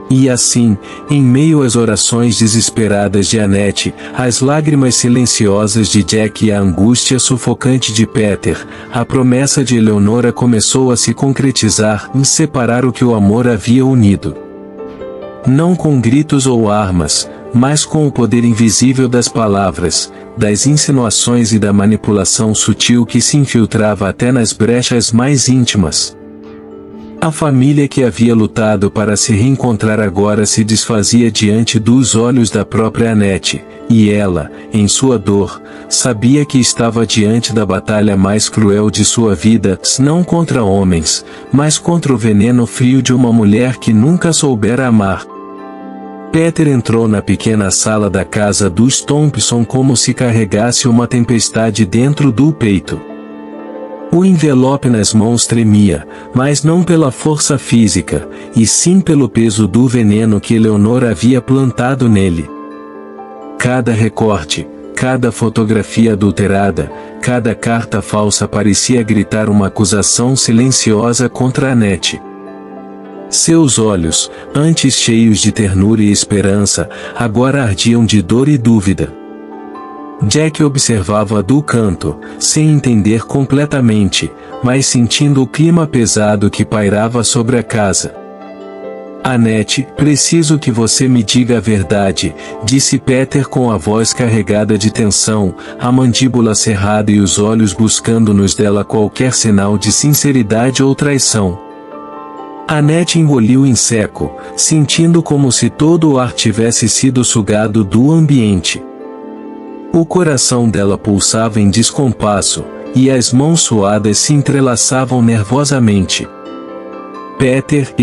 E assim, em meio às orações desesperadas de Annette, às lágrimas silenciosas de Jack e à angústia sufocante de Peter, a promessa de Eleonora começou a se concretizar em separar o que o amor havia unido. Não com gritos ou armas, mas com o poder invisível das palavras, das insinuações e da manipulação sutil que se infiltrava até nas brechas mais íntimas. A família que havia lutado para se reencontrar agora se desfazia diante dos olhos da própria Annette, e ela, em sua dor, sabia que estava diante da batalha mais cruel de sua vida, não contra homens, mas contra o veneno frio de uma mulher que nunca soubera amar. Peter entrou na pequena sala da casa dos Thompson como se carregasse uma tempestade dentro do peito. O envelope nas mãos tremia, mas não pela força física, e sim pelo peso do veneno que Eleonora havia plantado nele. Cada recorte, cada fotografia adulterada, cada carta falsa parecia gritar uma acusação silenciosa contra Annette. Seus olhos, antes cheios de ternura e esperança, agora ardiam de dor e dúvida. Jack observava do canto, sem entender completamente, mas sentindo o clima pesado que pairava sobre a casa. Annette, preciso que você me diga a verdade, disse Peter com a voz carregada de tensão, a mandíbula cerrada e os olhos buscando-nos dela qualquer sinal de sinceridade ou traição. Annette engoliu em seco, sentindo como se todo o ar tivesse sido sugado do ambiente. O coração dela pulsava em descompasso, e as mãos suadas se entrelaçavam nervosamente. Peter,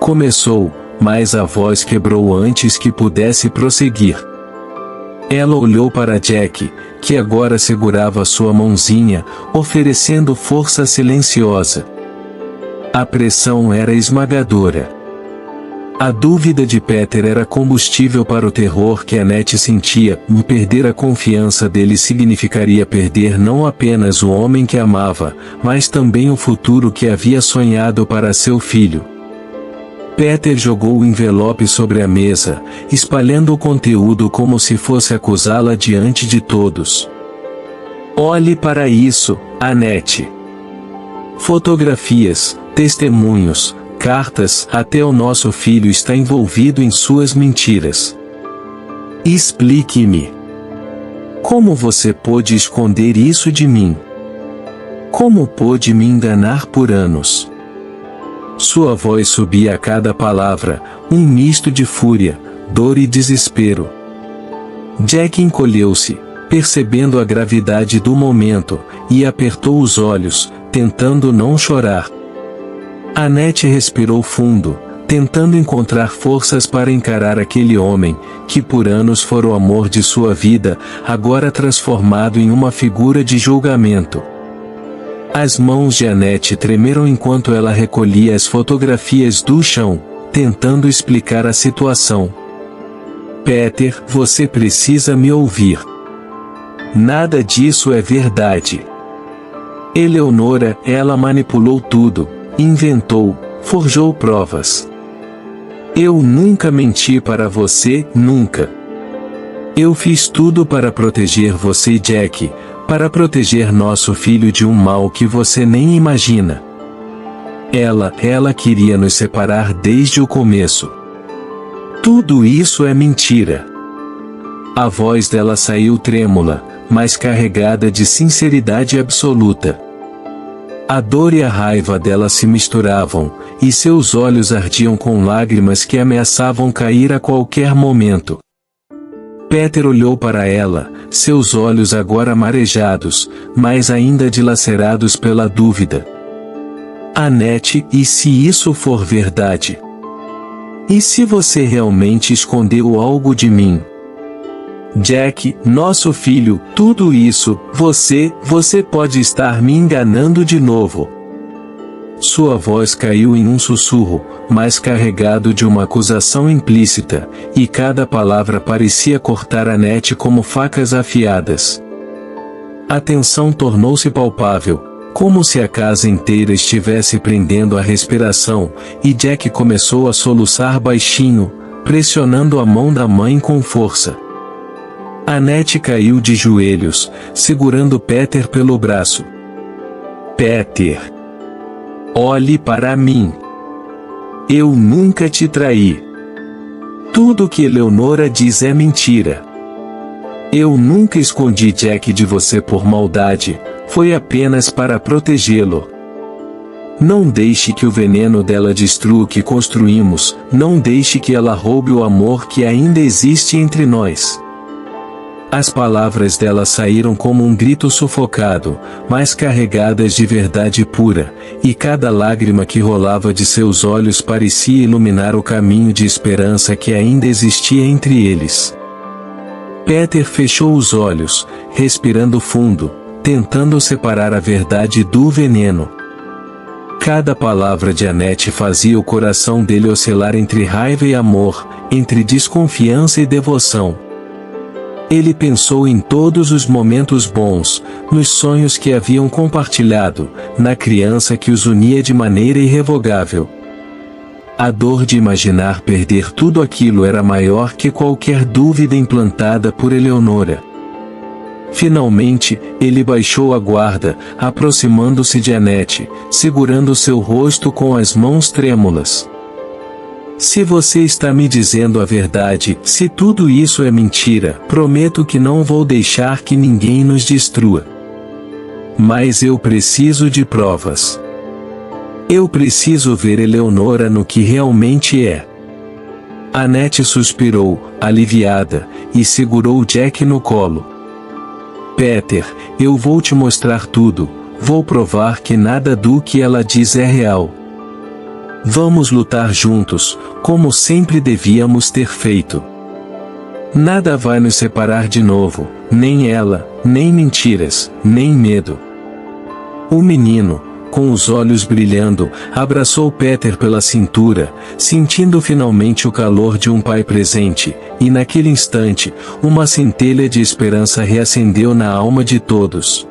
começou, mas a voz quebrou antes que pudesse prosseguir. Ela olhou para Jack, que agora segurava sua mãozinha, oferecendo força silenciosa. A pressão era esmagadora. A dúvida de Peter era combustível para o terror que Annette sentia, e perder a confiança dele significaria perder não apenas o homem que amava, mas também o futuro que havia sonhado para seu filho. Peter jogou o envelope sobre a mesa, espalhando o conteúdo como se fosse acusá-la diante de todos. Olhe para isso, Annette. Fotografias, testemunhos, cartas, até o nosso filho está envolvido em suas mentiras. Explique-me. Como você pôde esconder isso de mim? Como pôde me enganar por anos? Sua voz subia a cada palavra, um misto de fúria, dor e desespero. Jack encolheu-se, percebendo a gravidade do momento, e apertou os olhos, tentando não chorar. Annette respirou fundo, tentando encontrar forças para encarar aquele homem, que por anos fora o amor de sua vida, agora transformado em uma figura de julgamento. As mãos de Annette tremeram enquanto ela recolhia as fotografias do chão, tentando explicar a situação. Peter, você precisa me ouvir. Nada disso é verdade. Eleonora, ela manipulou tudo. Inventou, forjou provas. Eu nunca menti para você, nunca. Eu fiz tudo para proteger você e Jack, para proteger nosso filho de um mal que você nem imagina. Ela queria nos separar desde o começo. Tudo isso é mentira. A voz dela saiu trêmula, mas carregada de sinceridade absoluta. A dor e a raiva dela se misturavam, e seus olhos ardiam com lágrimas que ameaçavam cair a qualquer momento. Peter olhou para ela, seus olhos agora marejados, mas ainda dilacerados pela dúvida. Annette, e se isso for verdade? E se você realmente escondeu algo de mim? Jack, nosso filho, tudo isso, você pode estar me enganando de novo. Sua voz caiu em um sussurro, mas carregado de uma acusação implícita, e cada palavra parecia cortar Annette como facas afiadas. A tensão tornou-se palpável, como se a casa inteira estivesse prendendo a respiração, e Jack começou a soluçar baixinho, pressionando a mão da mãe com força. Annette caiu de joelhos, segurando Peter pelo braço. Peter! Olhe para mim. Eu nunca te traí. Tudo que Eleonora diz é mentira. Eu nunca escondi Jack de você por maldade, foi apenas para protegê-lo. Não deixe que o veneno dela destrua o que construímos, não deixe que ela roube o amor que ainda existe entre nós. As palavras dela saíram como um grito sufocado, mas carregadas de verdade pura, e cada lágrima que rolava de seus olhos parecia iluminar o caminho de esperança que ainda existia entre eles. Peter fechou os olhos, respirando fundo, tentando separar a verdade do veneno. Cada palavra de Annette fazia o coração dele oscilar entre raiva e amor, entre desconfiança e devoção. Ele pensou em todos os momentos bons, nos sonhos que haviam compartilhado, na criança que os unia de maneira irrevogável. A dor de imaginar perder tudo aquilo era maior que qualquer dúvida implantada por Eleonora. Finalmente, ele baixou a guarda, aproximando-se de Annette, segurando seu rosto com as mãos trêmulas. Se você está me dizendo a verdade, se tudo isso é mentira, prometo que não vou deixar que ninguém nos destrua. Mas eu preciso de provas. Eu preciso ver Eleonora no que realmente é. Annette suspirou, aliviada, e segurou Jack no colo. Peter, eu vou te mostrar tudo, vou provar que nada do que ela diz é real. Vamos lutar juntos, como sempre devíamos ter feito. Nada vai nos separar de novo, nem ela, nem mentiras, nem medo. O menino, com os olhos brilhando, abraçou Peter pela cintura, sentindo finalmente o calor de um pai presente, e naquele instante, uma centelha de esperança reacendeu na alma de todos.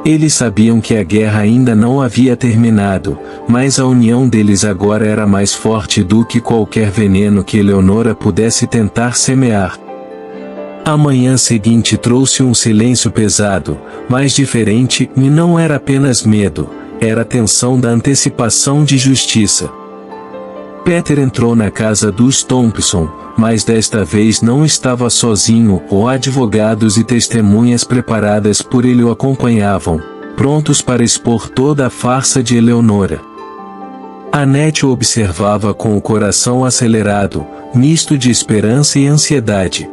Eles sabiam que a guerra ainda não havia terminado, mas a união deles agora era mais forte do que qualquer veneno que Eleonora pudesse tentar semear. A manhã seguinte trouxe um silêncio pesado, mas diferente, e não era apenas medo, era a tensão da antecipação de justiça. Peter entrou na casa dos Thompson, mas desta vez não estava sozinho, os advogados e testemunhas preparadas por ele o acompanhavam, prontos para expor toda a farsa de Eleonora. Annette o observava com o coração acelerado, misto de esperança e ansiedade.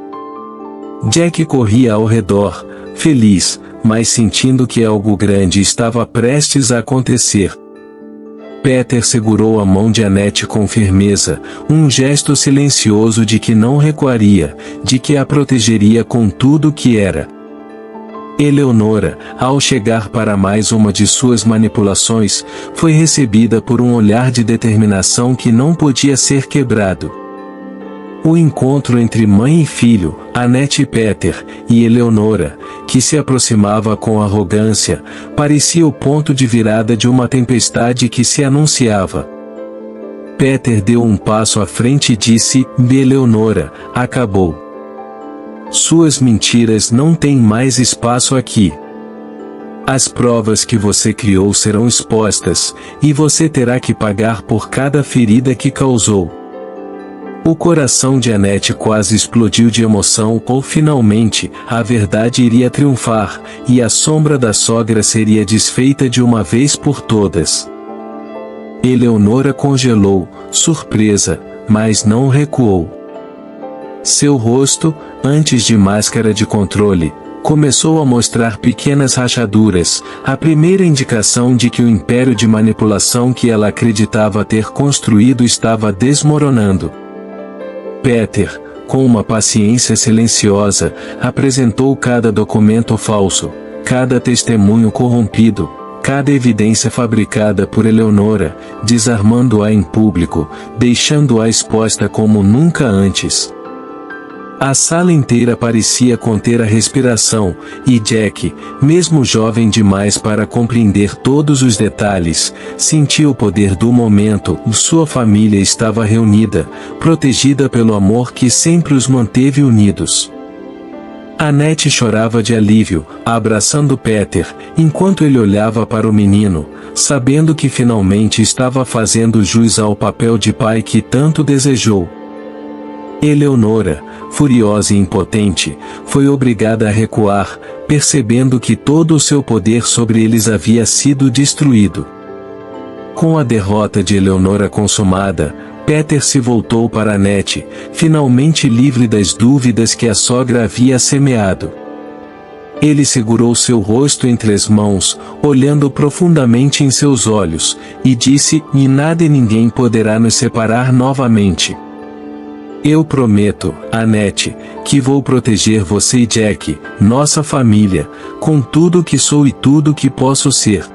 Jack corria ao redor, feliz, mas sentindo que algo grande estava prestes a acontecer. Peter segurou a mão de Annette com firmeza, um gesto silencioso de que não recuaria, de que a protegeria com tudo que era. Eleonora, ao chegar para mais uma de suas manipulações, foi recebida por um olhar de determinação que não podia ser quebrado. O encontro entre mãe e filho, Annette e Peter, e Eleonora, que se aproximava com arrogância, parecia o ponto de virada de uma tempestade que se anunciava. Peter deu um passo à frente e disse: Eleonora, acabou. Suas mentiras não têm mais espaço aqui. As provas que você criou serão expostas, e você terá que pagar por cada ferida que causou. O coração de Annette quase explodiu de emoção, ou finalmente, a verdade iria triunfar, e a sombra da sogra seria desfeita de uma vez por todas. Eleonora congelou, surpresa, mas não recuou. Seu rosto, antes de máscara de controle, começou a mostrar pequenas rachaduras, a primeira indicação de que o império de manipulação que ela acreditava ter construído estava desmoronando. Peter, com uma paciência silenciosa, apresentou cada documento falso, cada testemunho corrompido, cada evidência fabricada por Eleonora, desarmando-a em público, deixando-a exposta como nunca antes. A sala inteira parecia conter a respiração, e Jack, mesmo jovem demais para compreender todos os detalhes, sentia o poder do momento. Sua família estava reunida, protegida pelo amor que sempre os manteve unidos. Annette chorava de alívio, abraçando Peter, enquanto ele olhava para o menino, sabendo que finalmente estava fazendo jus ao papel de pai que tanto desejou. Eleonora, furiosa e impotente, foi obrigada a recuar, percebendo que todo o seu poder sobre eles havia sido destruído. Com a derrota de Eleonora consumada, Peter se voltou para Annette, finalmente livre das dúvidas que a sogra havia semeado. Ele segurou seu rosto entre as mãos, olhando profundamente em seus olhos, e disse: "E nada e ninguém poderá nos separar novamente. Eu prometo, Annette, que vou proteger você e Jack, nossa família, com tudo que sou e tudo que posso ser."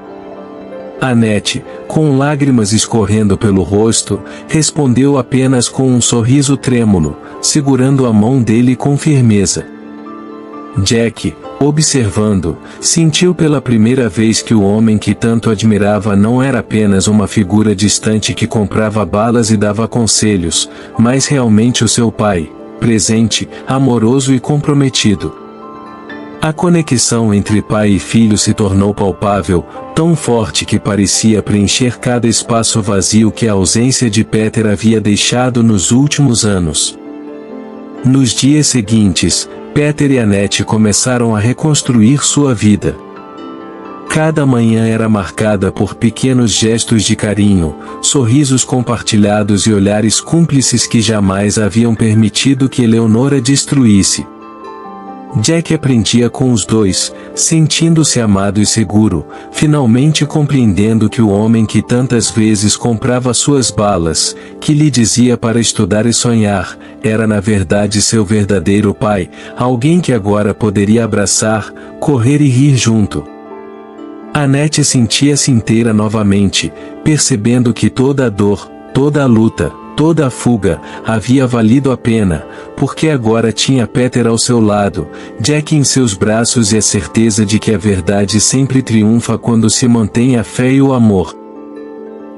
Annette, com lágrimas escorrendo pelo rosto, respondeu apenas com um sorriso trêmulo, segurando a mão dele com firmeza. Jack, observando, sentiu pela primeira vez que o homem que tanto admirava não era apenas uma figura distante que comprava balas e dava conselhos, mas realmente o seu pai, presente, amoroso e comprometido. A conexão entre pai e filho se tornou palpável, tão forte que parecia preencher cada espaço vazio que a ausência de Peter havia deixado nos últimos anos. Nos dias seguintes, Peter e Annette começaram a reconstruir sua vida. Cada manhã era marcada por pequenos gestos de carinho, sorrisos compartilhados e olhares cúmplices que jamais haviam permitido que Eleonora destruísse. Jack aprendia com os dois, sentindo-se amado e seguro, finalmente compreendendo que o homem que tantas vezes comprava suas balas, que lhe dizia para estudar e sonhar, era na verdade seu verdadeiro pai, alguém que agora poderia abraçar, correr e rir junto. Annette sentia-se inteira novamente, percebendo que toda a dor, toda a luta, toda a fuga, havia valido a pena, porque agora tinha Peter ao seu lado, Jack em seus braços e a certeza de que a verdade sempre triunfa quando se mantém a fé e o amor.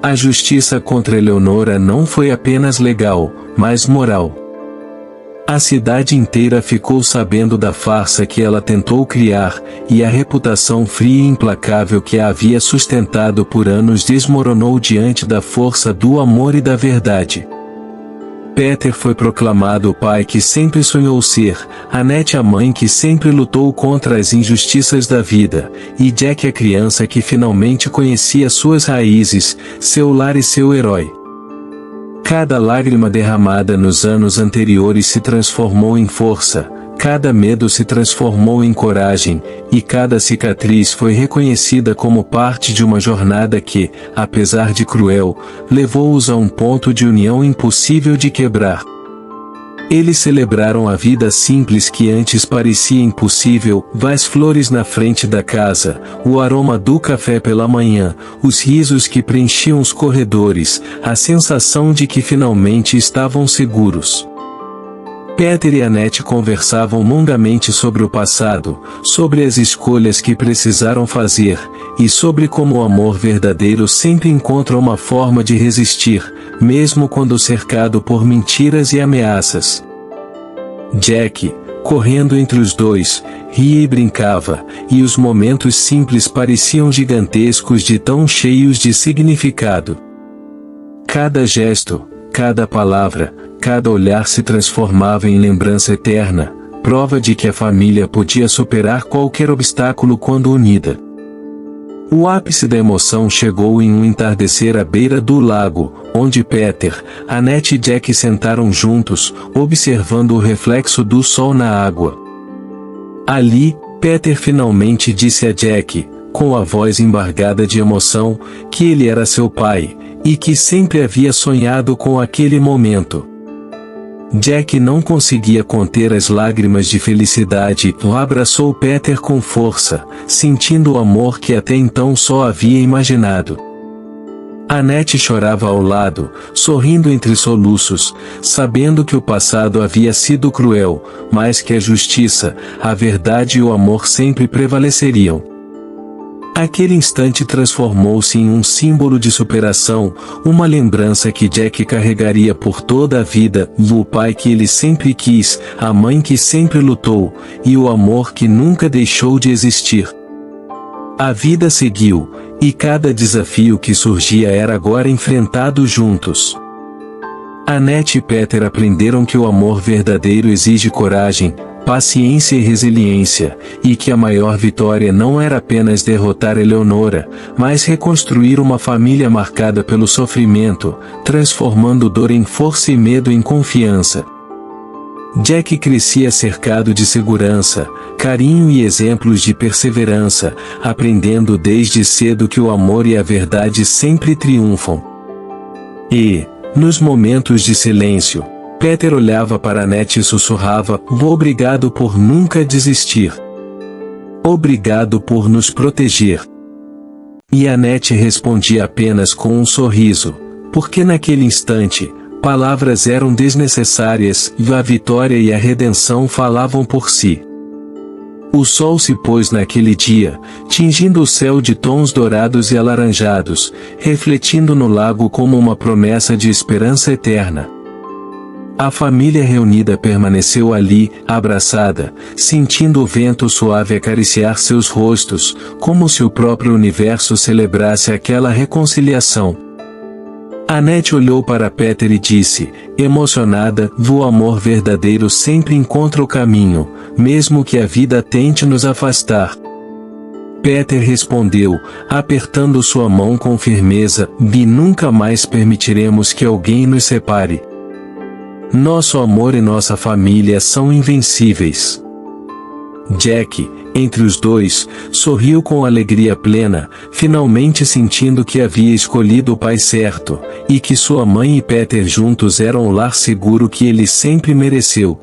A justiça contra Eleonora não foi apenas legal, mas moral. A cidade inteira ficou sabendo da farsa que ela tentou criar, e a reputação fria e implacável que a havia sustentado por anos desmoronou diante da força do amor e da verdade. Peter foi proclamado o pai que sempre sonhou ser, Annette a mãe que sempre lutou contra as injustiças da vida, e Jack a criança que finalmente conhecia suas raízes, seu lar e seu herói. Cada lágrima derramada nos anos anteriores se transformou em força, cada medo se transformou em coragem, e cada cicatriz foi reconhecida como parte de uma jornada que, apesar de cruel, levou-os a um ponto de união impossível de quebrar. Eles celebraram a vida simples que antes parecia impossível, as flores na frente da casa, o aroma do café pela manhã, os risos que preenchiam os corredores, a sensação de que finalmente estavam seguros. Peter e Annette conversavam longamente sobre o passado, sobre as escolhas que precisaram fazer, e sobre como o amor verdadeiro sempre encontra uma forma de resistir, mesmo quando cercado por mentiras e ameaças. Jack, correndo entre os dois, ria e brincava, e os momentos simples pareciam gigantescos de tão cheios de significado. Cada gesto, cada palavra, cada olhar se transformava em lembrança eterna, prova de que a família podia superar qualquer obstáculo quando unida. O ápice da emoção chegou em um entardecer à beira do lago, onde Peter, Annette e Jack sentaram juntos, observando o reflexo do sol na água. Ali, Peter finalmente disse a Jack, com a voz embargada de emoção, que ele era seu pai, e que sempre havia sonhado com aquele momento. Jack não conseguia conter as lágrimas de felicidade e abraçou Peter com força, sentindo o amor que até então só havia imaginado. Annette chorava ao lado, sorrindo entre soluços, sabendo que o passado havia sido cruel, mas que a justiça, a verdade e o amor sempre prevaleceriam. Aquele instante transformou-se em um símbolo de superação, uma lembrança que Jack carregaria por toda a vida, o pai que ele sempre quis, a mãe que sempre lutou, e o amor que nunca deixou de existir. A vida seguiu, e cada desafio que surgia era agora enfrentado juntos. Annette e Peter aprenderam que o amor verdadeiro exige coragem, paciência e resiliência, e que a maior vitória não era apenas derrotar Eleonora, mas reconstruir uma família marcada pelo sofrimento, transformando dor em força e medo em confiança. Jack crescia cercado de segurança, carinho e exemplos de perseverança, aprendendo desde cedo que o amor e a verdade sempre triunfam. E, nos momentos de silêncio, Peter olhava para Annette e sussurrava: "Obrigado por nunca desistir. Obrigado por nos proteger." E Annette respondia apenas com um sorriso, porque naquele instante, palavras eram desnecessárias, e a vitória e a redenção falavam por si. O sol se pôs naquele dia, tingindo o céu de tons dourados e alaranjados, refletindo no lago como uma promessa de esperança eterna. A família reunida permaneceu ali, abraçada, sentindo o vento suave acariciar seus rostos, como se o próprio universo celebrasse aquela reconciliação. Annette olhou para Peter e disse, emocionada: "O amor verdadeiro sempre encontra o caminho, mesmo que a vida tente nos afastar." Peter respondeu, apertando sua mão com firmeza: "E nunca mais permitiremos que alguém nos separe. Nosso amor e nossa família são invencíveis." Jack, entre os dois, sorriu com alegria plena, finalmente sentindo que havia escolhido o pai certo, e que sua mãe e Peter juntos eram o lar seguro que ele sempre mereceu.